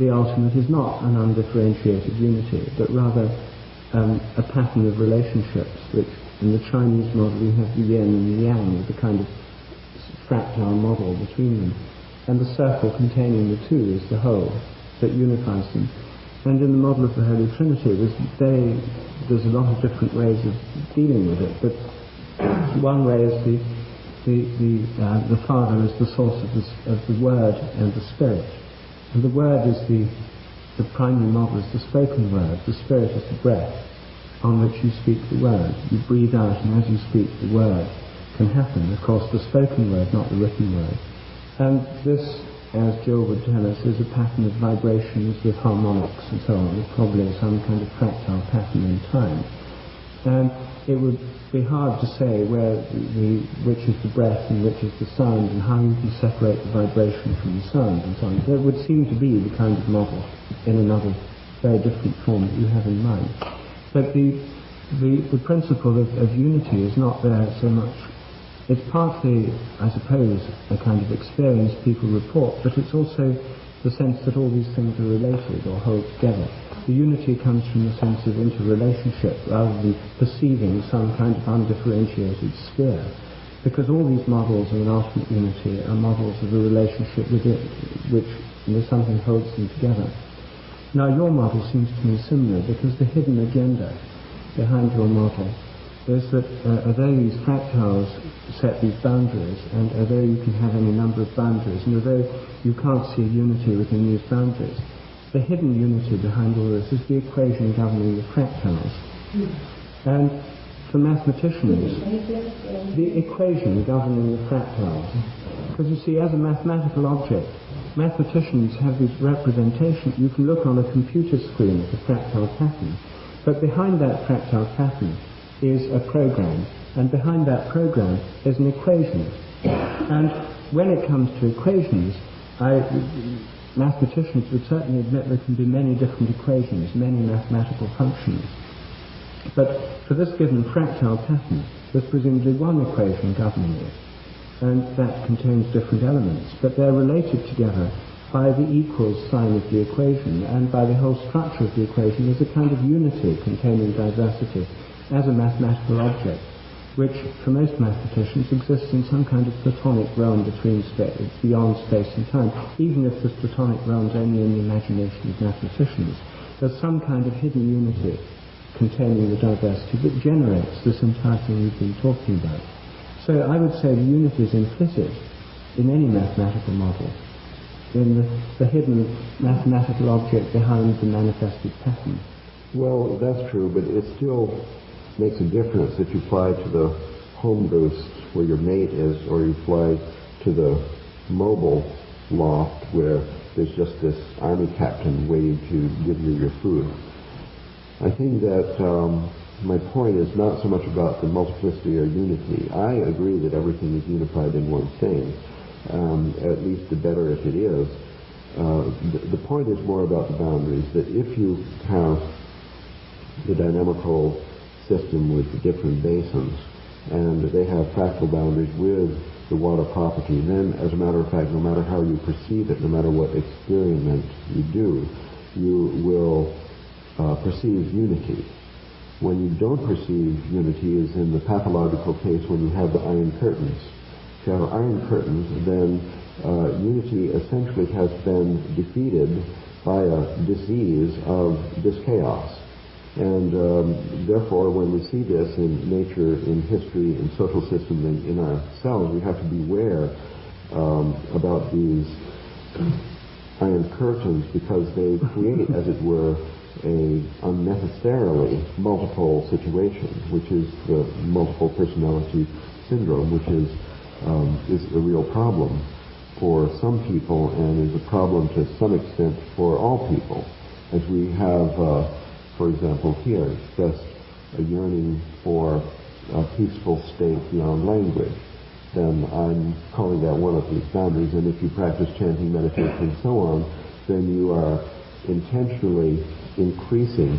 the ultimate is not an undifferentiated unity, but rather a pattern of relationships, which in the Chinese model you have the yin and the yang, the kind of fractal model between them. And the circle containing the two is the whole that unifies them. And in the model of the Holy Trinity, there's a lot of different ways of dealing with it, but one way is the Father is the source of the Word and the Spirit. And the Word is the primary model is the spoken word. The Spirit is the breath on which you speak the word. You breathe out, and as you speak, the word can happen. Of course, the spoken word, not the written word. And this, as Jill would tell us, is a pattern of vibrations with harmonics and so on. It's probably some kind of fractal pattern in time. And it would be hard to say which is the breath and which is the sound, and how you can separate the vibration from the sound and so on. There would seem to be the kind of model in another very different form that you have in mind. But the principle of unity is not there so much. It's partly, I suppose, a kind of experience people report, but it's also the sense that all these things are related or hold together. The unity comes from the sense of interrelationship rather than perceiving some kind of undifferentiated sphere, because all these models of an ultimate unity are models of a relationship with it, which something holds them together. Now your model seems to me similar, because the hidden agenda behind your model is that although these fractals set these boundaries, and although you can have any number of boundaries, and although you can't see unity within these boundaries, the hidden unity behind all this is the equation governing the fractals. And for mathematicians, the equation governing the fractals, because you see, as a mathematical object, mathematicians have this representation. You can look on a computer screen at a fractal pattern, but behind that fractal pattern is a program, and behind that program is an equation. And when it comes to equations, mathematicians would certainly admit there can be many different equations, many mathematical functions. But for this given fractal pattern, there's presumably one equation governing it, and that contains different elements, but they're related together by the equals sign of the equation, and by the whole structure of the equation. There's a kind of unity containing diversity as a mathematical object, which for most mathematicians exists in some kind of platonic realm beyond space and time. Even if this platonic realm is only in the imagination of mathematicians, there's some kind of hidden unity containing the diversity that generates this entire thing we've been talking about. So I would say the unity is implicit in any mathematical model, in the hidden mathematical object behind the manifested pattern. Well, that's true, but it still makes a difference if you fly to the home boost where your mate is, or you fly to the mobile loft where there's just this army captain waiting to give you your food. I think that my point is not so much about the multiplicity or unity. I agree that everything is unified in one thing, at least the better if it is. The point is more about the boundaries, that if you have the dynamical system with the different basins, and they have fractal boundaries with the water property, then, as a matter of fact, no matter how you perceive it, no matter what experiment you do, you will perceive unity. When you don't perceive unity is in the pathological case when you have the iron curtains. If you have iron curtains, then unity essentially has been defeated by a disease of this chaos. And therefore, when we see this in nature, in history, in social systems, and in ourselves, we have to beware about these iron curtains, because they create, as it were, a unnecessarily multiple situation, which is the multiple personality syndrome, which is a real problem for some people, and is a problem to some extent for all people. As we have, for example, here expressed a yearning for a peaceful state beyond language, then I'm calling that one of these boundaries. And if you practice chanting, meditation, and so on, then you are intentionally increasing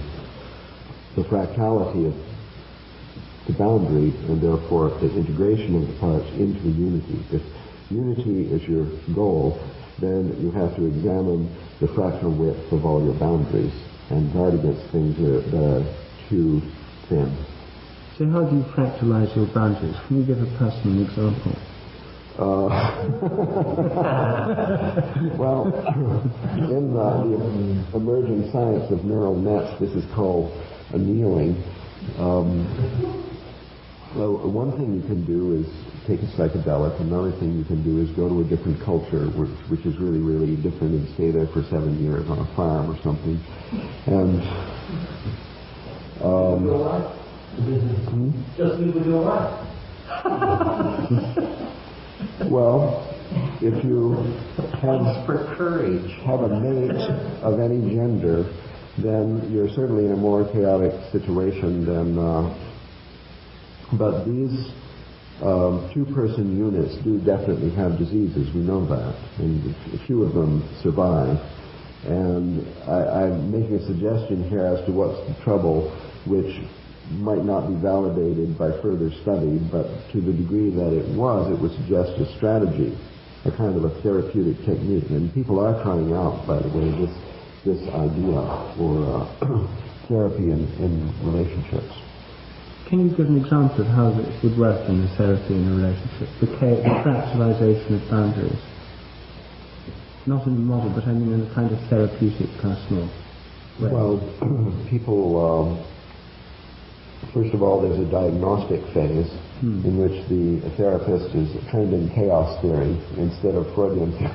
the fractality of the boundary, and therefore the integration of the parts into unity. If unity is your goal, then you have to examine the fractal width of all your boundaries and guard against things that are too thin. So how do you fractalize your boundaries? Can you give a personal example? Well, in the emerging science of neural nets, this is called annealing. Well, one thing you can do is take a psychedelic. Another thing you can do is go to a different culture, which is really, really different, and stay there for 7 years on a farm or something. And just leave with your life. Well, if you have a mate of any gender, then you're certainly in a more chaotic situation than But these two-person units do definitely have diseases, we know that, and a few of them survive. And I'm making a suggestion here as to what's the trouble, which might not be validated by further study, but to the degree that it would suggest a strategy, a kind of a therapeutic technique. And people are trying out, by the way, this idea for therapy in relationships. Can you give an example of how this would work in a therapy in a relationship? The fractalization of boundaries. Not in a model, but I mean in a kind of therapeutic, personal way. Well, people, first of all, there's a diagnostic phase in which the therapist is trained in chaos theory instead of Freudian theory.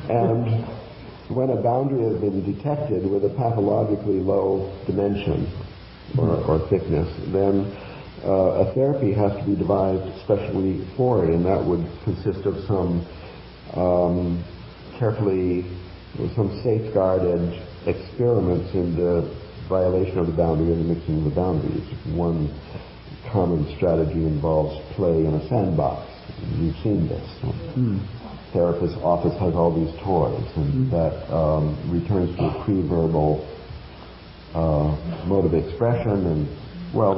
And when a boundary has been detected with a pathologically low dimension or thickness, then a therapy has to be devised especially for it, and that would consist of some some safeguarded experiments in the violation of the boundary and the mixing of the boundaries. One common strategy involves play in a sandbox. You've seen this. Therapist's office has all these toys, and that returns to a pre-verbal mode of expression. And well,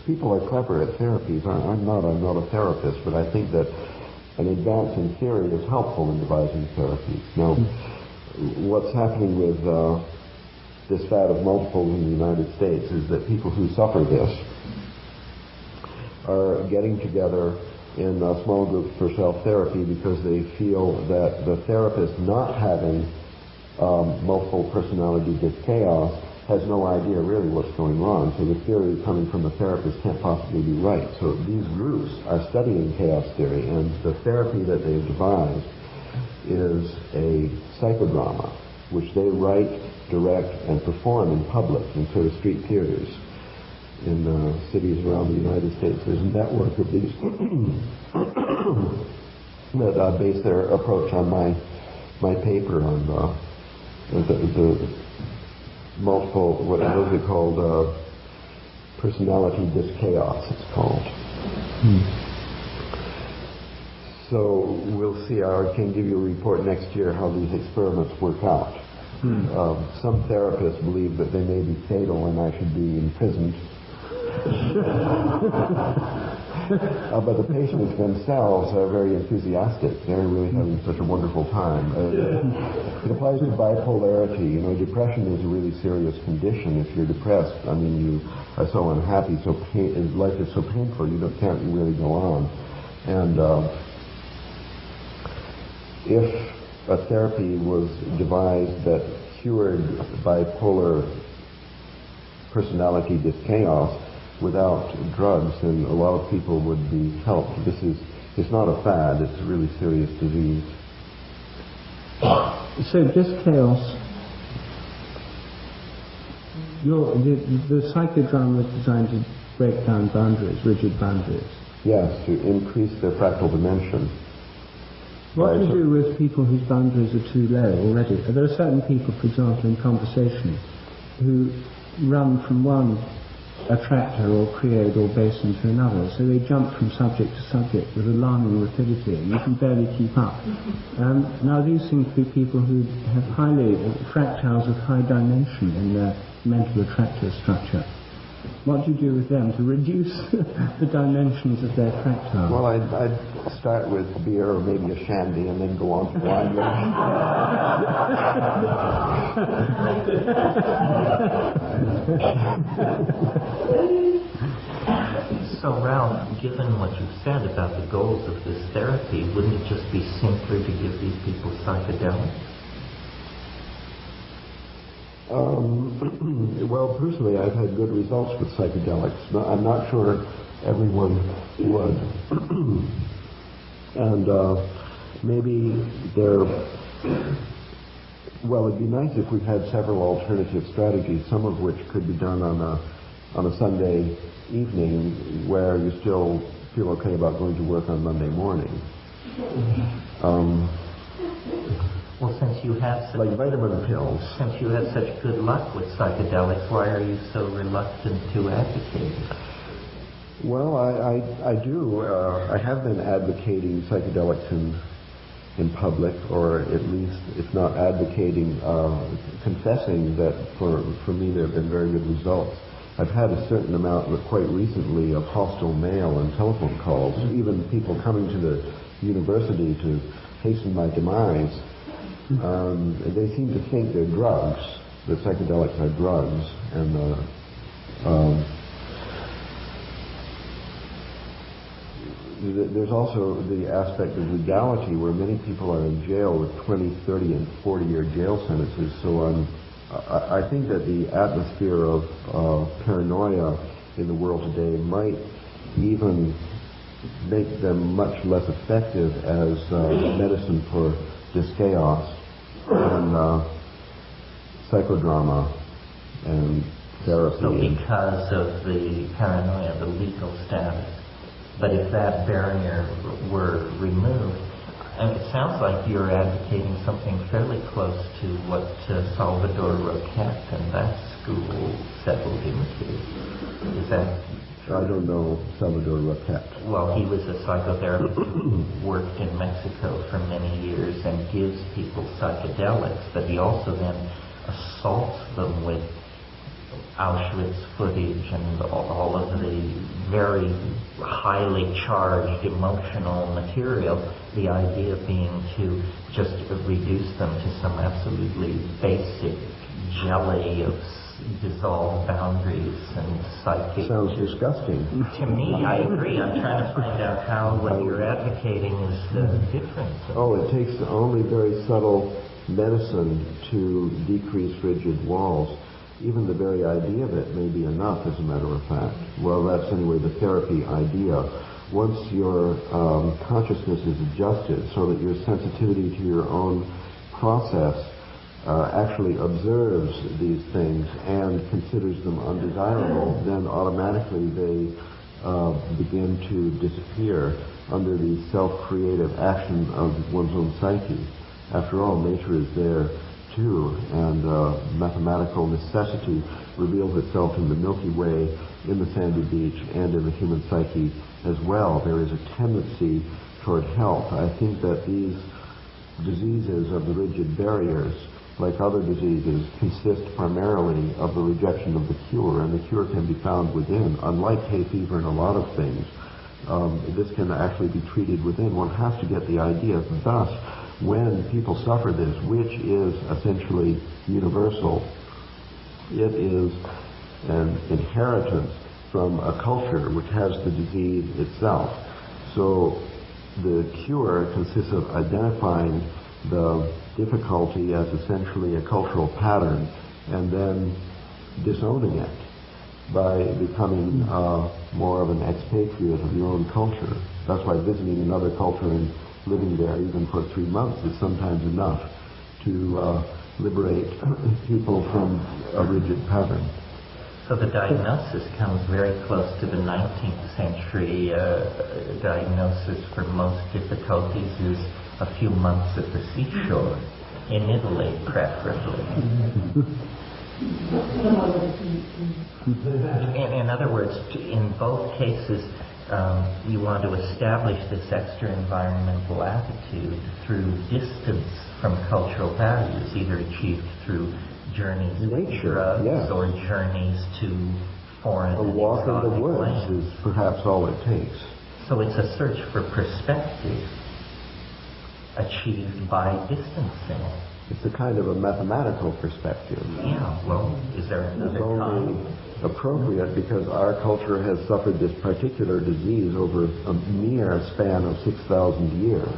people are clever at therapies. I'm not a therapist, but I think that an advance in theory is helpful in devising therapies. Now, what's happening with this fad of multiples in the United States is that people who suffer this are getting together in small groups for self-therapy because they feel that the therapist not having multiple personality dyschaos has no idea really what's going on. So the theory coming from the therapist can't possibly be right. So these groups are studying chaos theory, and the therapy that they've devised is a psychodrama, which they write, direct, and perform in public in sort of street theaters in cities around the United States. There's a network of these that base their approach on my paper on the multiple, what is it called, personality dyschaos, it's called. So we'll see. I can give you a report next year how these experiments work out. Some therapists believe that they may be fatal and I should be imprisoned. But the patients themselves are very enthusiastic. They're really having such a wonderful time. It applies to bipolarity. You know, depression is a really serious condition. If you're depressed, I mean, you are so unhappy, life is so painful, you can't really go on. And if a therapy was devised that cured bipolar personality dyschaos without drugs, then a lot of people would be helped. It's not a fad, it's a really serious disease. So dyschaos, the psychodrama is designed to break down boundaries, rigid boundaries. Yes, to increase their fractal dimension. What to do with people whose boundaries are too low already? There are certain people, for example, in conversation, who run from one attractor or create or base into another. So they jump from subject to subject with alarming rapidity, and you can barely keep up. Now these seem to be people who have fractals of high dimension in their mental attractor structure. What do you do with them to reduce the dimensions of their fractals? Well, I'd start with beer or maybe a shandy and then go on to wine. So, Ralph, given what you've said about the goals of this therapy, wouldn't it just be simpler to give these people psychedelics? Well, personally, I've had good results with psychedelics. I'm not sure everyone would. And maybe it'd be nice if we had several alternative strategies, some of which could be done on a Sunday evening where you still feel okay about going to work on Monday morning. Well, since you have like vitamin pills. since you have such good luck with psychedelics, why are you so reluctant to advocate it? Well, I do. I have been advocating psychedelics in public, or at least, if not advocating, confessing that for me there have been very good results. I've had a certain amount, but quite recently, of hostile mail and telephone calls, even people coming to the university to hasten my demise. They seem to think they're drugs, that psychedelics are drugs, and there's also the aspect of legality, where many people are in jail with 20, 30, and 40-year jail sentences. So I think that the atmosphere of paranoia in the world today might even make them much less effective as medicine for this chaos and psychodrama and therapy. So because of the paranoia, the legal status. But if that barrier were removed, and it sounds like you're advocating something fairly close to what Salvador Roquette and that school settled into. Is that true? I don't know Salvador Roquette. Well, he was a psychotherapist who worked in Mexico for many years and gives people psychedelics, but he also then assaults them with Auschwitz footage and all of the very highly charged emotional material, the idea being to just reduce them to some absolutely basic jelly of dissolved boundaries and psychic. Sounds disgusting. To me, I agree. I'm trying to find out how what you're advocating is different. Oh, it takes only very subtle medicine to decrease rigid walls. Even the very idea of it may be enough, as a matter of fact. Well, that's anyway the therapy idea. Once your consciousness is adjusted so that your sensitivity to your own process actually observes these things and considers them undesirable, then automatically they begin to disappear under the self-creative action of one's own psyche. After all, nature is there too, and mathematical necessity reveals itself in the Milky Way, in the sandy beach, and in the human psyche as well. There is a tendency toward health. I think that these diseases of the rigid barriers, like other diseases, consist primarily of the rejection of the cure, and the cure can be found within. Unlike hay fever and a lot of things, this can actually be treated within. One has to get the idea. Thus, when people suffer this, which is essentially universal, it is an inheritance from a culture which has the disease itself. So the cure consists of identifying the difficulty as essentially a cultural pattern and then disowning it by becoming more of an expatriate of your own culture. That's why visiting another culture and living there even for 3 months is sometimes enough to liberate people from a rigid pattern. So the diagnosis comes very close to the 19th century diagnosis for most difficulties is a few months at the seashore, in Italy preferably. In other words, in both cases, you want to establish this extra-environmental attitude through distance from cultural values, either achieved through journeys with drugs, yes, or journeys to foreign a walk in the woods lands. is perhaps all it takes. So it's a search for perspective achieved by distancing. It's a kind of a mathematical perspective. Yeah, well, is there another It's only kind? appropriate because our culture has suffered this particular disease over a mere span of 6,000 years.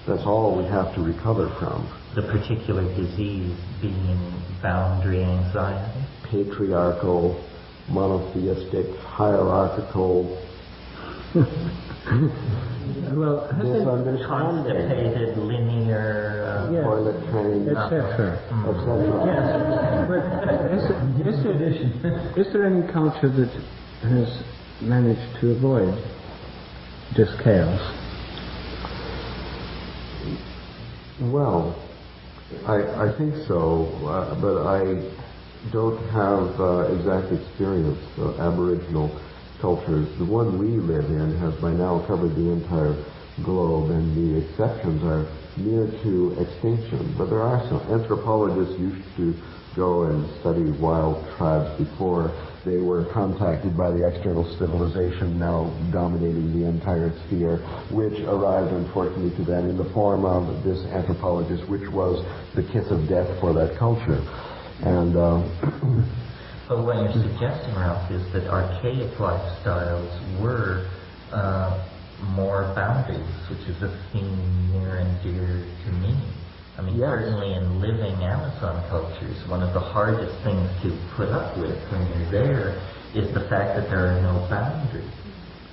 That's all we have to recover from. The particular disease being boundary anxiety? Patriarchal, monotheistic, hierarchical, Well, misunderstanding, Constipated, linear... Yes. toilet train, etc. etc. Yes, but is there any culture that has managed to avoid this chaos? Well, I think so, but I don't have exact experience of Aboriginal cultures. The one we live in has by now covered the entire globe, and the exceptions are near to extinction. But there are some. Anthropologists used to go and study wild tribes before they were contacted by the external civilization now dominating the entire sphere, which arrived unfortunately to them in the form of this anthropologist, which was the kiss of death for that culture. And but what you're suggesting, Ralph, is that archaic lifestyles were more boundaries, which is a theme near and dear to me. I mean, yes. Certainly in living Amazon cultures, one of the hardest things to put up with when you're there is the fact that there are no boundaries.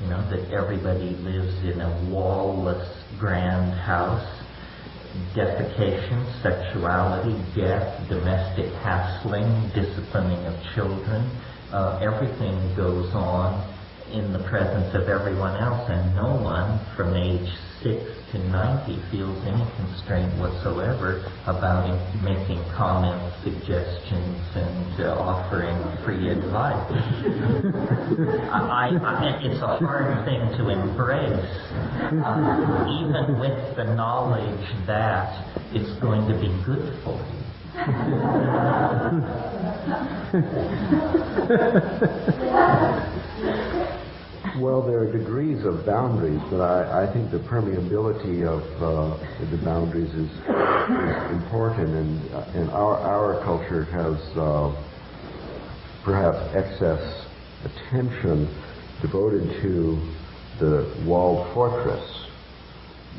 You know, that everybody lives in a wall-less grand house. Defecation, sexuality, death, domestic hassling, disciplining of children, everything goes on in the presence of everyone else, and no one from age 6 to 90 feels any constraint whatsoever about making comments, suggestions, and offering free advice. It's a hard thing to embrace, even with the knowledge that it's going to be good for you. Well, there are degrees of boundaries, but I think the permeability of the boundaries is important, and our culture has perhaps excess attention devoted to the walled fortress,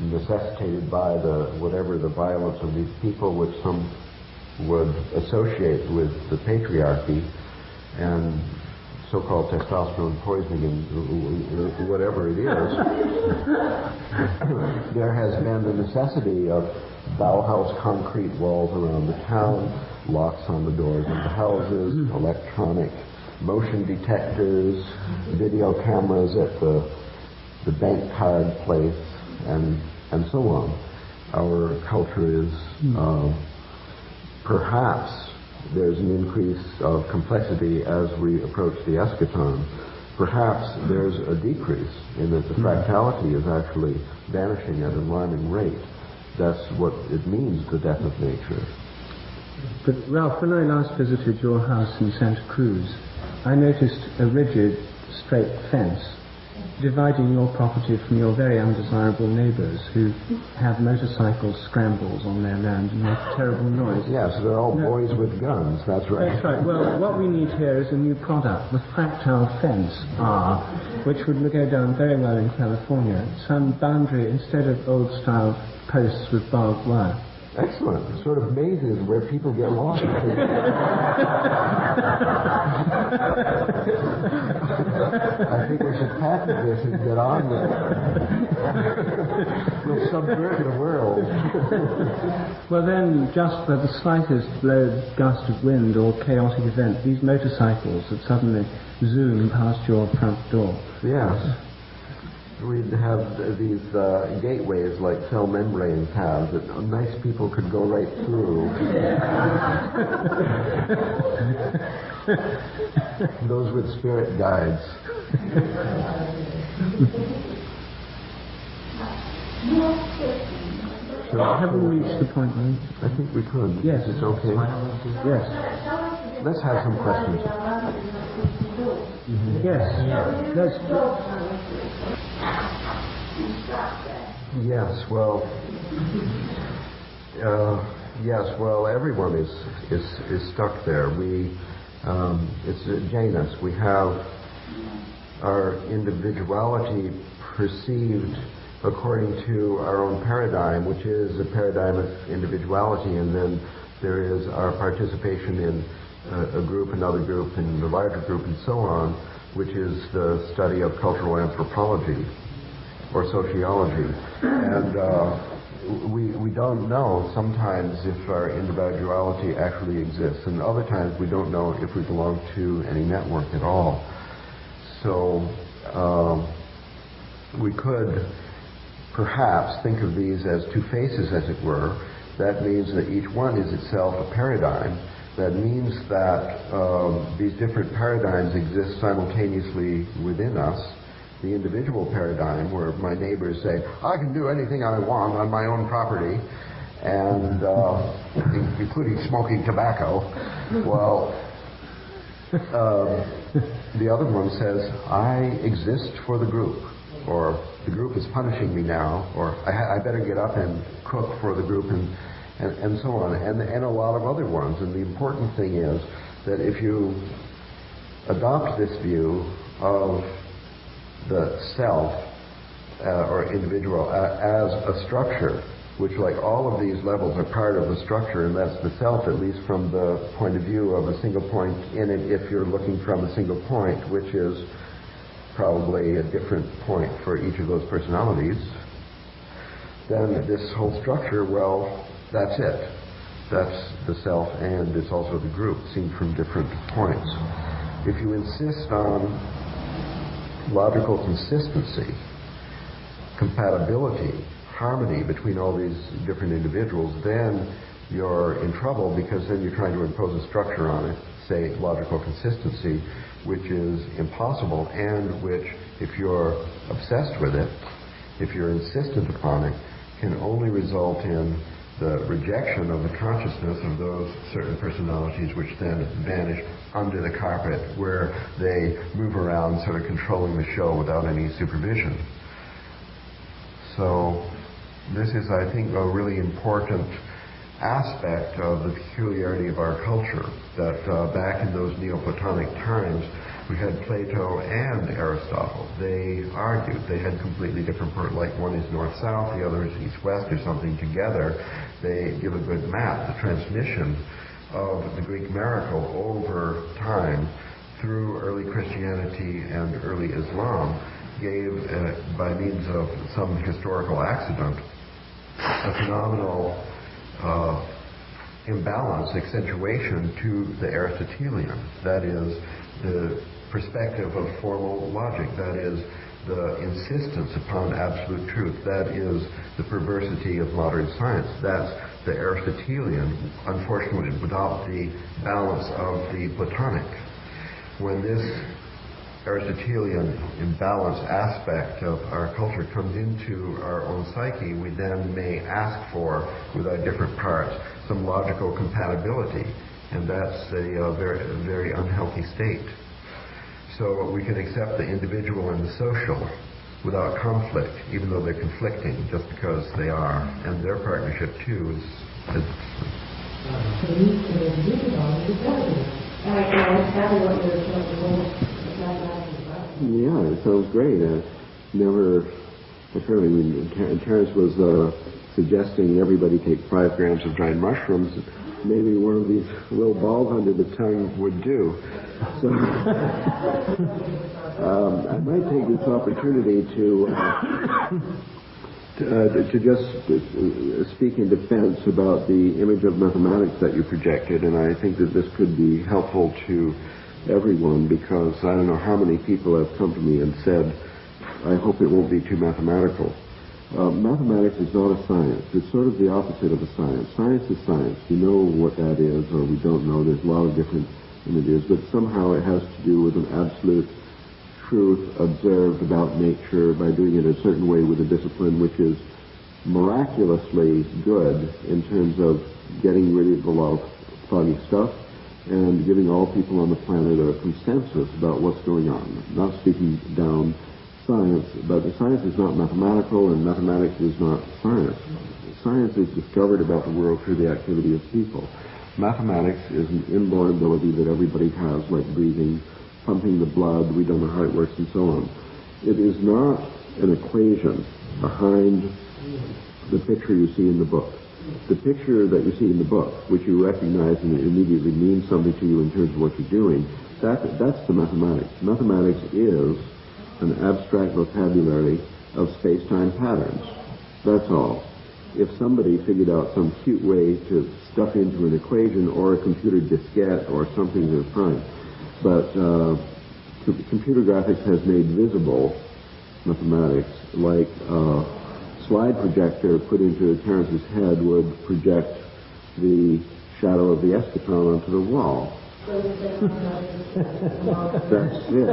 necessitated by whatever the violence of these people, which some would associate with the patriarchy and so-called testosterone poisoning and whatever it is. There has been the necessity of Bauhaus concrete walls around the town, locks on the doors of the houses, electronic motion detectors, video cameras at the bank card place, and so on. Our culture is perhaps there's an increase of complexity as we approach the eschaton. Perhaps there's a decrease in that the fractality is actually vanishing at an alarming rate. That's what it means, the death of nature. But Ralph, when I last visited your house in Santa Cruz, I noticed a rigid, straight fence dividing your property from your very undesirable neighbours who have motorcycle scrambles on their land and make a terrible noise. Yes, they're all boys with guns, that's right. That's right. Well, what we need here is a new product, the fractal fence, which would go down very well in California. Some boundary instead of old-style posts with barbed wire. Excellent. Sort of mazes where people get lost. I think we should patent this and get on with it. We'll subvert the world. Well then, just for the slightest gust of wind or chaotic event, these motorcycles would suddenly zoom past your front door. Yes. We'd have these gateways like cell membranes have that nice people could go right through. Those with spirit guides. Haven't we reached the point, right? I think we could. Yes. It's okay. Yes. Let's have some questions. Yes. Let's... Yes, well, everyone is stuck there. It's Janus. We have our individuality perceived according to our own paradigm, which is a paradigm of individuality, and then there is our participation in a group, another group, and the larger group, and so on, which is the study of cultural anthropology or sociology. And we don't know sometimes if our individuality actually exists, and other times we don't know if we belong to any network at all. So we could perhaps think of these as two faces, as it were, That means that each one is itself a paradigm. That means that these different paradigms exist simultaneously within us. The individual paradigm, where my neighbors say, I can do anything I want on my own property, and including smoking tobacco. Well, the other one says, I exist for the group, or the group is punishing me now, or I better get up and cook for the group, and so on, and a lot of other ones. And the important thing is that if you adopt this view of the self or individual as a structure, which, like all of these levels, are part of the structure, and that's the self, at least from the point of view of a single point in it, if you're looking from a single point, which is probably a different point for each of those personalities, then this whole structure, well, that's it. That's the self, and it's also the group, seen from different points. If you insist on logical consistency, compatibility, harmony between all these different individuals, then you're in trouble, because then you're trying to impose a structure on it, say logical consistency, which is impossible, and which, if you're obsessed with it, if you're insistent upon it, can only result in the rejection of the consciousness of those certain personalities, which then vanish under the carpet, where they move around sort of controlling the show without any supervision. So this is, I think, a really important aspect of the peculiarity of our culture, that back in those Neoplatonic times, we had Plato and Aristotle. They argued. They had completely different, like one is north-south, the other is east-west or something. Together, they give a good map. The transmission of the Greek miracle over time through early Christianity and early Islam gave, by means of some historical accident, a phenomenal imbalance, accentuation to the Aristotelian. That is, the perspective of formal logic. That is, the insistence upon absolute truth. That is the perversity of modern science. That's the Aristotelian, unfortunately, without the balance of the Platonic. When this Aristotelian imbalanced aspect of our culture comes into our own psyche, we then may ask for, with our different parts, some logical compatibility, and that's a very unhealthy state. So we can accept the individual and the social without conflict, even though they're conflicting, just because they are, and their partnership too is. Yeah, it sounds great. Never occurred. I mean, Terence was suggesting everybody take 5 grams of dried mushrooms. Maybe one of these little balls under the tongue would do. So I might take this opportunity to just speak in defense about the image of mathematics that you projected, and I think that this could be helpful to everyone, because I don't know how many people have come to me and said, I hope it won't be too mathematical. Mathematics is not a science. It's sort of the opposite of a science. Science is science. We know what that is, or we don't know. There's a lot of different images, but somehow it has to do with an absolute truth observed about nature by doing it a certain way with a discipline which is miraculously good in terms of getting rid of a lot of foggy stuff and giving all people on the planet a consensus about what's going on. Not speaking down science, but the science is not mathematical, and mathematics is not science. Science is discovered about the world through the activity of people. Mathematics is an inborn ability that everybody has, like breathing, pumping the blood, we don't know how it works, and so on. It is not an equation behind the picture you see in the book. The picture that you see in the book, which you recognize and it immediately means something to you in terms of what you're doing, that's the mathematics. Mathematics is an abstract vocabulary of space-time patterns. That's all. If somebody figured out some cute way to stuff into an equation or a computer diskette or something, they're fine. But computer graphics has made visible mathematics, like slide projector put into Terence's head would project the shadow of the eschaton onto the wall. That's it.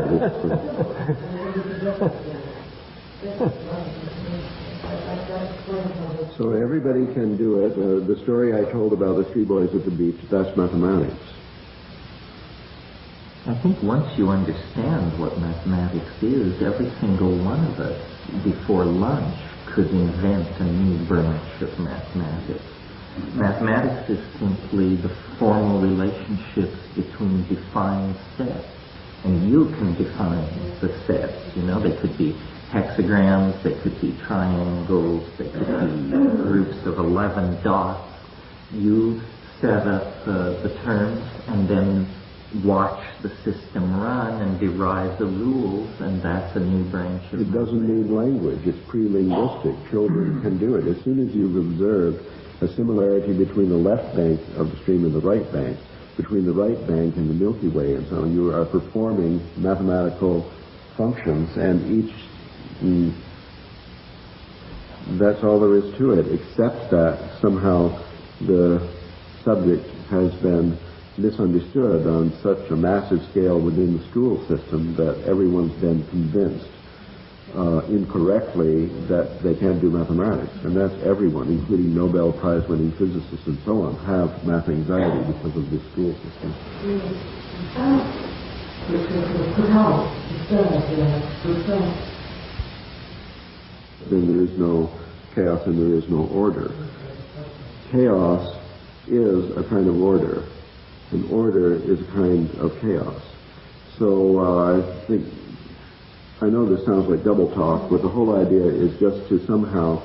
So everybody can do it. The story I told about the three boys at the beach, that's mathematics. I think once you understand what mathematics is, every single one of us before lunch could invent a new branch of mathematics. Mathematics is simply the formal relationships between defined sets. And you can define the sets. You know, they could be hexagrams, they could be triangles, they could be groups of 11 dots. You set up the terms and then watch the system run and derive the rules, and that's a new branch of It doesn't need language. It's pre-linguistic. Children can do it. As soon as you've observed a similarity between the left bank of the stream and the right bank, between the right bank and the Milky Way and so on, you are performing mathematical functions, and each that's all there is to it, except that somehow the subject has been misunderstood on such a massive scale within the school system that everyone's been convinced incorrectly that they can't do mathematics. And that's everyone, including Nobel Prize-winning physicists and so on, have math anxiety because of this school system. Then there is no chaos and there is no order. Chaos is a kind of order, and order is a kind of chaos. So I know this sounds like double talk, but the whole idea is just to somehow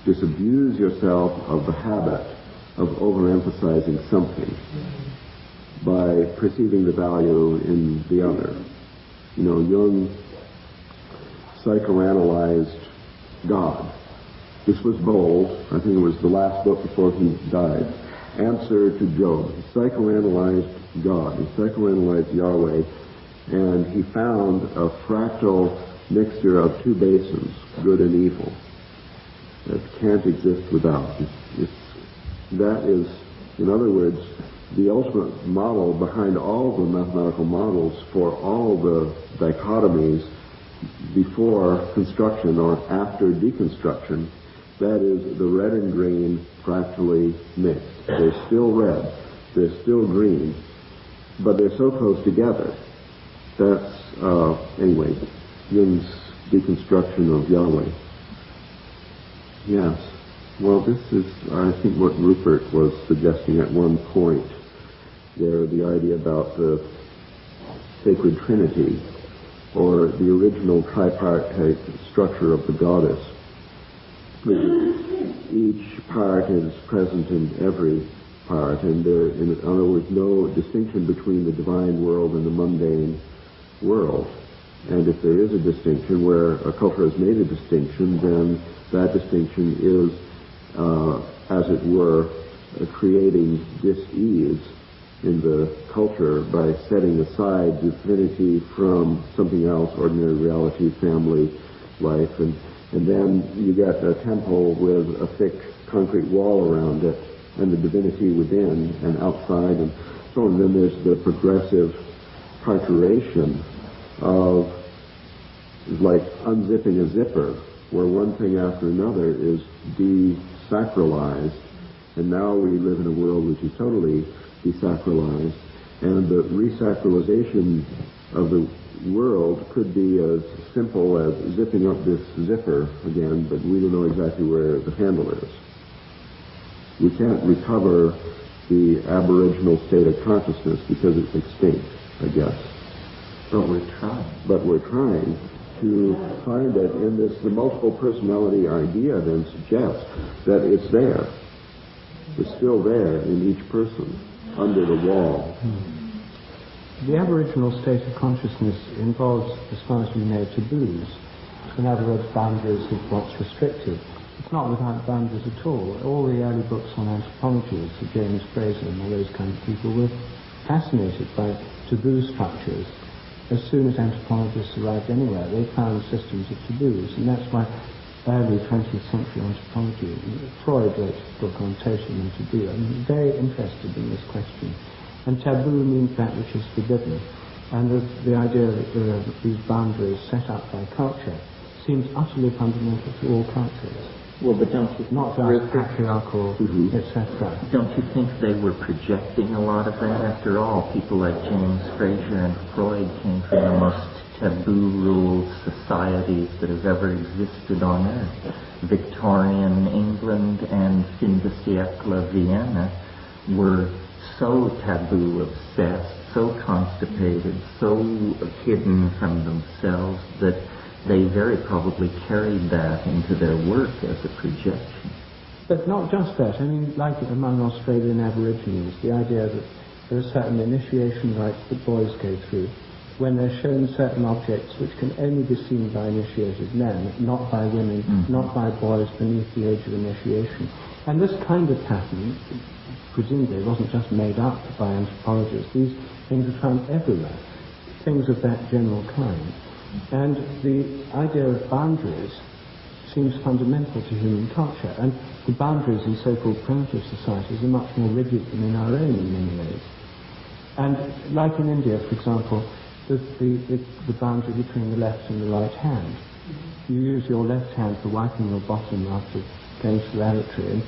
disabuse yourself of the habit of overemphasizing something by perceiving the value in the other. You know, Jung psychoanalyzed God. This was bold. I think it was the last book before he died. Answer to Job. He psychoanalyzed God. He psychoanalyzed Yahweh, and he found a fractal mixture of two basins, good and evil, that can't exist without. That is, in other words, the ultimate model behind all the mathematical models for all the dichotomies before construction or after deconstruction. That is the red and green fractally mixed. They're still red, they're still green, but they're so close together. That's, anyway, Jung's deconstruction of Yahweh. Yes. Well, this is, I think, what Rupert was suggesting at one point, where the idea about the sacred trinity, or the original tripartite structure of the goddess. Each part is present in every part, and there, in other words, no distinction between the divine world and the mundane world. And if there is a distinction, where a culture has made a distinction, then that distinction is, as it were, creating dis-ease in the culture by setting aside divinity from something else, ordinary reality, family, life, and then you get a temple with a thick concrete wall around it, and the divinity within and outside, and so on. And then there's the progressive parturition of, like unzipping a zipper, where one thing after another is desacralized, and now we live in a world which is totally desacralized, and the resacralization of the world could be as simple as zipping up this zipper again, but we don't know exactly where the handle is. We can't recover the aboriginal state of consciousness because it's extinct, I guess. But we're trying. But we're trying to find it in this. The multiple personality idea then suggests that it's there. It's still there in each person, under the wall. The aboriginal state of consciousness involves, as far as we know, taboos. In other words, boundaries of what's restricted. It's not without boundaries at all. All the early books on anthropology, so James Fraser and all those kind of people, were fascinated by taboo structures. As soon as anthropologists arrived anywhere, they found systems of taboos, and that's why early 20th century anthropology. Freud wrote a book on totem and taboo. I'm very interested in this question. And taboo means that which is forbidden. And the idea that there are these boundaries set up by culture seems utterly fundamental to all cultures. Well, but don't you not just patriarchal, etc. Don't you think they were projecting a lot of that? After all, people like James Frazer and Freud came from the most taboo-ruled societies that have ever existed on Earth. Victorian England and fin de siècle Vienna were so taboo-obsessed, so constipated, so hidden from themselves that they very probably carried that into their work as a projection. But not just that. I mean, like among Australian Aborigines, the idea that there are certain initiation rites that boys go through when they're shown certain objects which can only be seen by initiated men, not by women, not by boys beneath the age of initiation. And this kind of pattern, presumably, wasn't just made up by anthropologists. These things are found everywhere, things of that general kind. And the idea of boundaries seems fundamental to human culture, and the boundaries in so-called primitive societies are much more rigid than in our own in many ways. And like in India, for example, the boundary between the left and the right hand. You use your left hand for wiping your bottom after going to the lavatory, and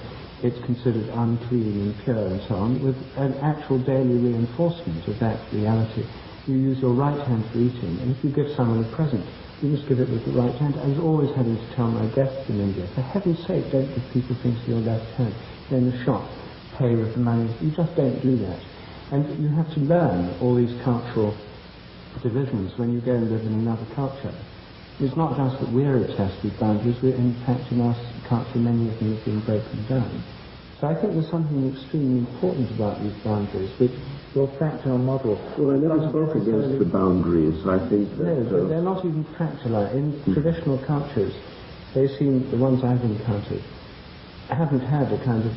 it's considered unclean, impure, and so on, with an actual daily reinforcement of that reality. You use your right hand for eating, and if you give someone a present, you must give it with the right hand. I was always having to tell my guests in India, for heaven's sake, don't give people things with your left hand. You're in the shop, pay with the money. You just don't do that. And you have to learn all these cultural divisions when you go and live in another culture. It's not just that we're obsessed with boundaries, we're in fact in our culture many of them have been broken down. So I think there's something extremely important about these boundaries, which your fractal model... Well, I never spoke against the boundaries. I think that... No, they're not even fractal. In traditional cultures, they seem, the ones I've encountered, haven't had a kind of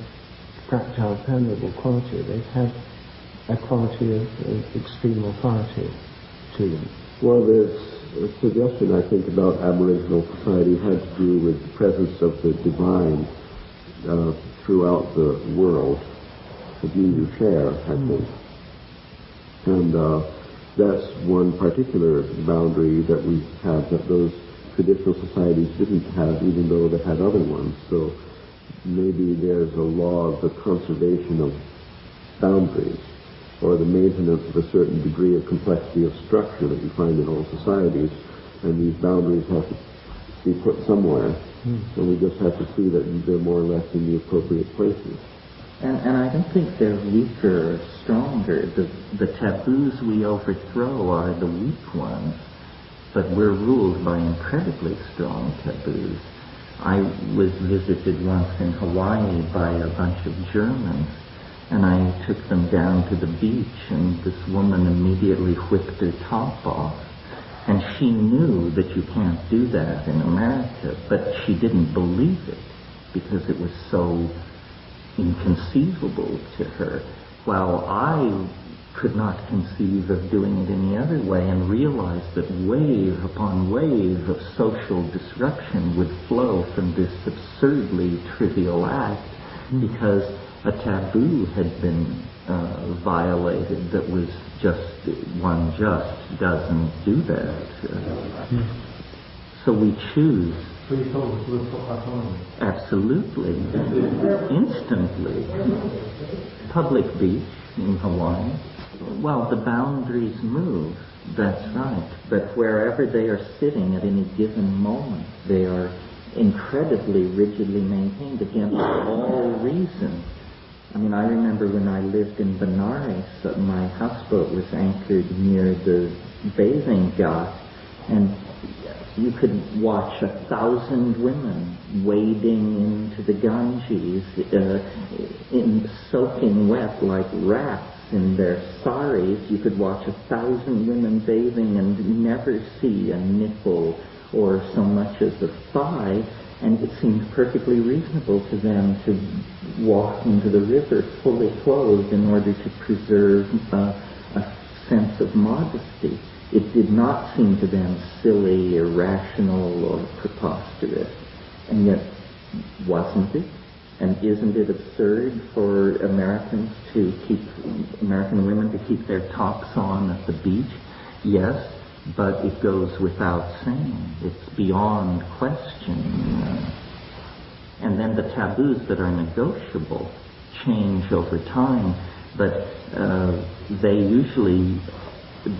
fractal permeable quality. They've had a quality of extreme authority to them. Well, there's a suggestion, I think, about Aboriginal society had to do with the presence of the divine throughout the world that you share, I think. And that's one particular boundary that we have that those traditional societies didn't have, even though they had other ones. So maybe there's a law of the conservation of boundaries, or the maintenance of a certain degree of complexity of structure that you find in all societies, and these boundaries have to be put somewhere, and we just have to see that they're more or less in the appropriate places. And I don't think they're weaker or stronger. The taboos we overthrow are the weak ones, but we're ruled by incredibly strong taboos. I was visited once in Hawaii by a bunch of Germans, and I took them down to the beach, and this woman immediately whipped her top off. And she knew that you can't do that in America, but she didn't believe it because it was so inconceivable to her, while I could not conceive of doing it any other way, and realized that wave upon wave of social disruption would flow from this absurdly trivial act because a taboo had been violated that was one just doesn't do that. So we choose. So you told us we'll talk autonomy. Absolutely. Instantly. Public beach in Hawaii. Well, the boundaries move, that's right. But wherever they are sitting at any given moment, they are incredibly rigidly maintained against all reason. I mean, I remember when I lived in Bernays, my houseboat was anchored near the bathing ghat, and you could watch 1,000 women wading into the Ganges, soaking wet like rats in their saris. You could watch 1,000 women bathing and never see a nipple or so much as a thigh, and it seemed perfectly reasonable to them to walk into the river fully clothed in order to preserve a sense of modesty. It did not seem to them silly, irrational, or preposterous. And yet, wasn't it? And isn't it absurd for American women to keep their tops on at the beach? Yes, but it goes without saying. It's beyond question. And then the taboos that are negotiable change over time, but they usually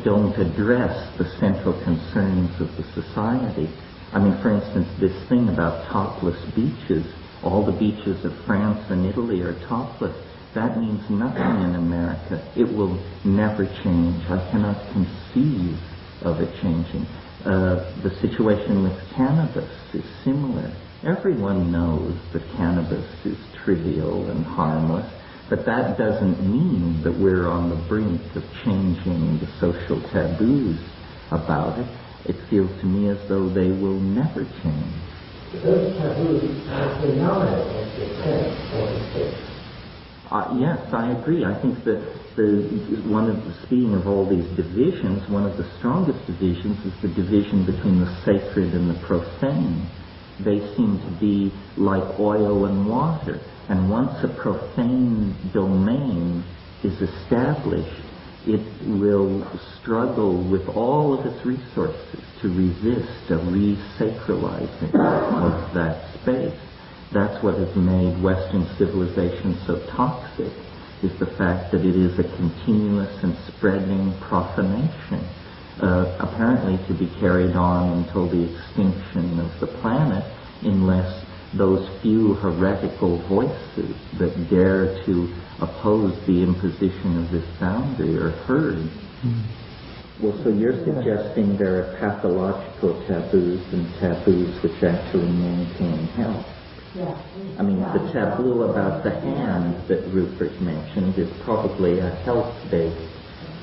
don't address the central concerns of the society. I mean, for instance, this thing about topless beaches, all the beaches of France and Italy are topless. That means nothing in America. It will never change. I cannot conceive of it changing. The situation with cannabis is similar. Everyone knows that cannabis is trivial and harmless, but that doesn't mean that we're on the brink of changing the social taboos about it. It feels to me as though they will never change. Those taboos are phenomenal, as you said, for the state. Yes, I agree. I think that speaking of all these divisions, one of the strongest divisions is the division between the sacred and the profane. They seem to be like oil and water. And once a profane domain is established, it will struggle with all of its resources to resist a re-sacralizing of that space. That's what has made Western civilization so toxic, is the fact that it is a continuous and spreading profanation, apparently to be carried on until the extinction of the planet, unless those few heretical voices that dare to oppose the imposition of this boundary are heard. Well, so you're suggesting there are pathological taboos and taboos which actually maintain health. I mean, the taboo about the hand that Rupert mentioned is probably a health-based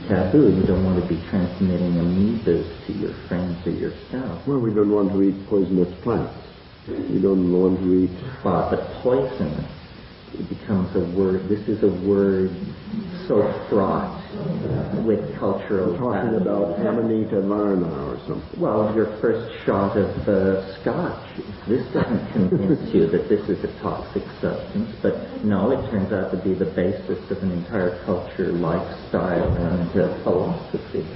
taboo. You don't want to be transmitting amoebas to your friends or yourself. Well, we don't want to eat poisonous plants. We don't want to eat... Well, but poisonous, it becomes a word. This is a word so fraught with cultural... Talking about Amanita Varna or something. Well, your first shot of scotch. This doesn't convince you that this is a toxic substance, but no, it turns out to be the basis of an entire culture, lifestyle, and philosophy.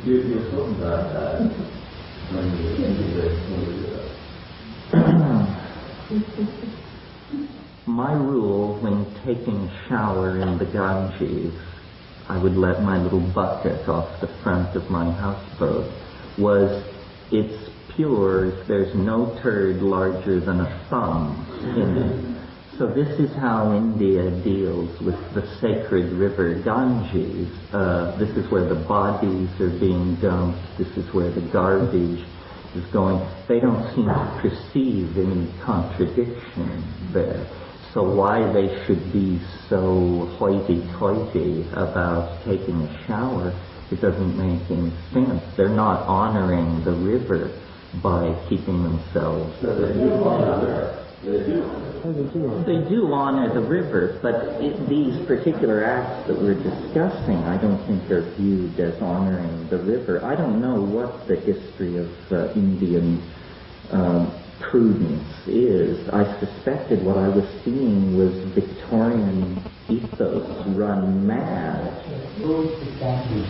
You're talking about My rule when taking a shower in the Ganges, I would let my little bucket off the front of my houseboat, was it's pure if there's no turd larger than a thumb in it. So this is how India deals with the sacred river Ganges. This is where the bodies are being dumped. This is where the garbage is going. They don't seem to perceive any contradiction there. So why they should be so hoity-toity about taking a shower, it doesn't make any sense. They're not honoring the river by keeping themselves... They do honor the river, but these particular acts that we're discussing, I don't think are viewed as honoring the river. I don't know what the history of Indian prudence is. I suspected what I was seeing was Victorian ethos run mad. Those statutes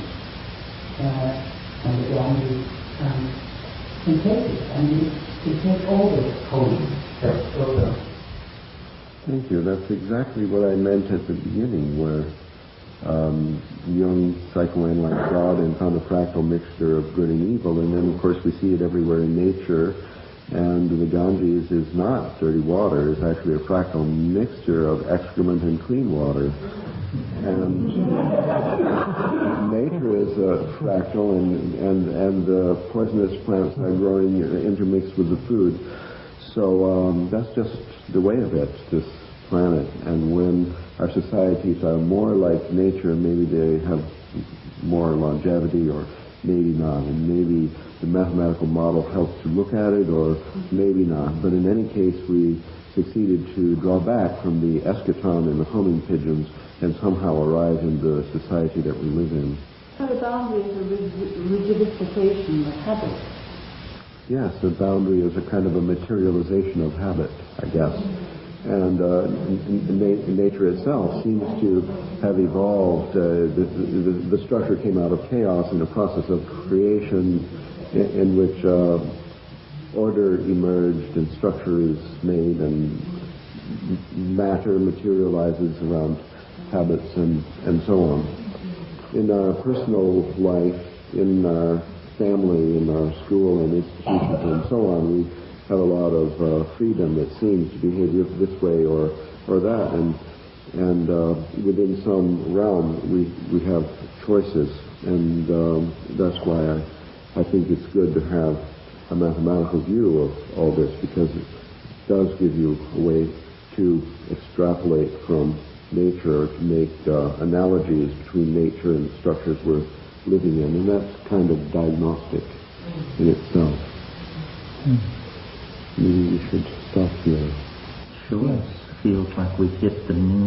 and the Ganges can take it. I mean, it takes all this holy. Thank you. That's exactly what I meant at the beginning, where Jung psychoanalyzed God and found a fractal mixture of good and evil, and then, of course, we see it everywhere in nature. And the Ganges is not dirty water. It's actually a fractal mixture of excrement and clean water. And nature is fractal, and the poisonous plants are growing intermixed with the food. So that's just the way of it, this planet. And when our societies are more like nature, maybe they have more longevity, or maybe not. And maybe the mathematical model helps to look at it, or maybe not. But in any case, we succeeded to draw back from the eschaton and the homing pigeons and somehow arrive in the society that we live in. So the boundary is a rigidification of habit. Yes, the boundary is a kind of a materialization of habit, I guess. And nature itself seems to have evolved. The structure came out of chaos in a process of creation in which order emerged and structure is made and matter materializes around habits and so on. In our personal life, in our family, in our school and institutions and so on, we have a lot of freedom that seems to behave this way or that, and within some realm we have choices, and that's why I think it's good to have a mathematical view of all this, because it does give you a way to extrapolate from nature, to make analogies between nature and the structures we're living in, and that's kind of diagnostic in itself. Maybe we should stop here. Sure. Feels like we've hit the new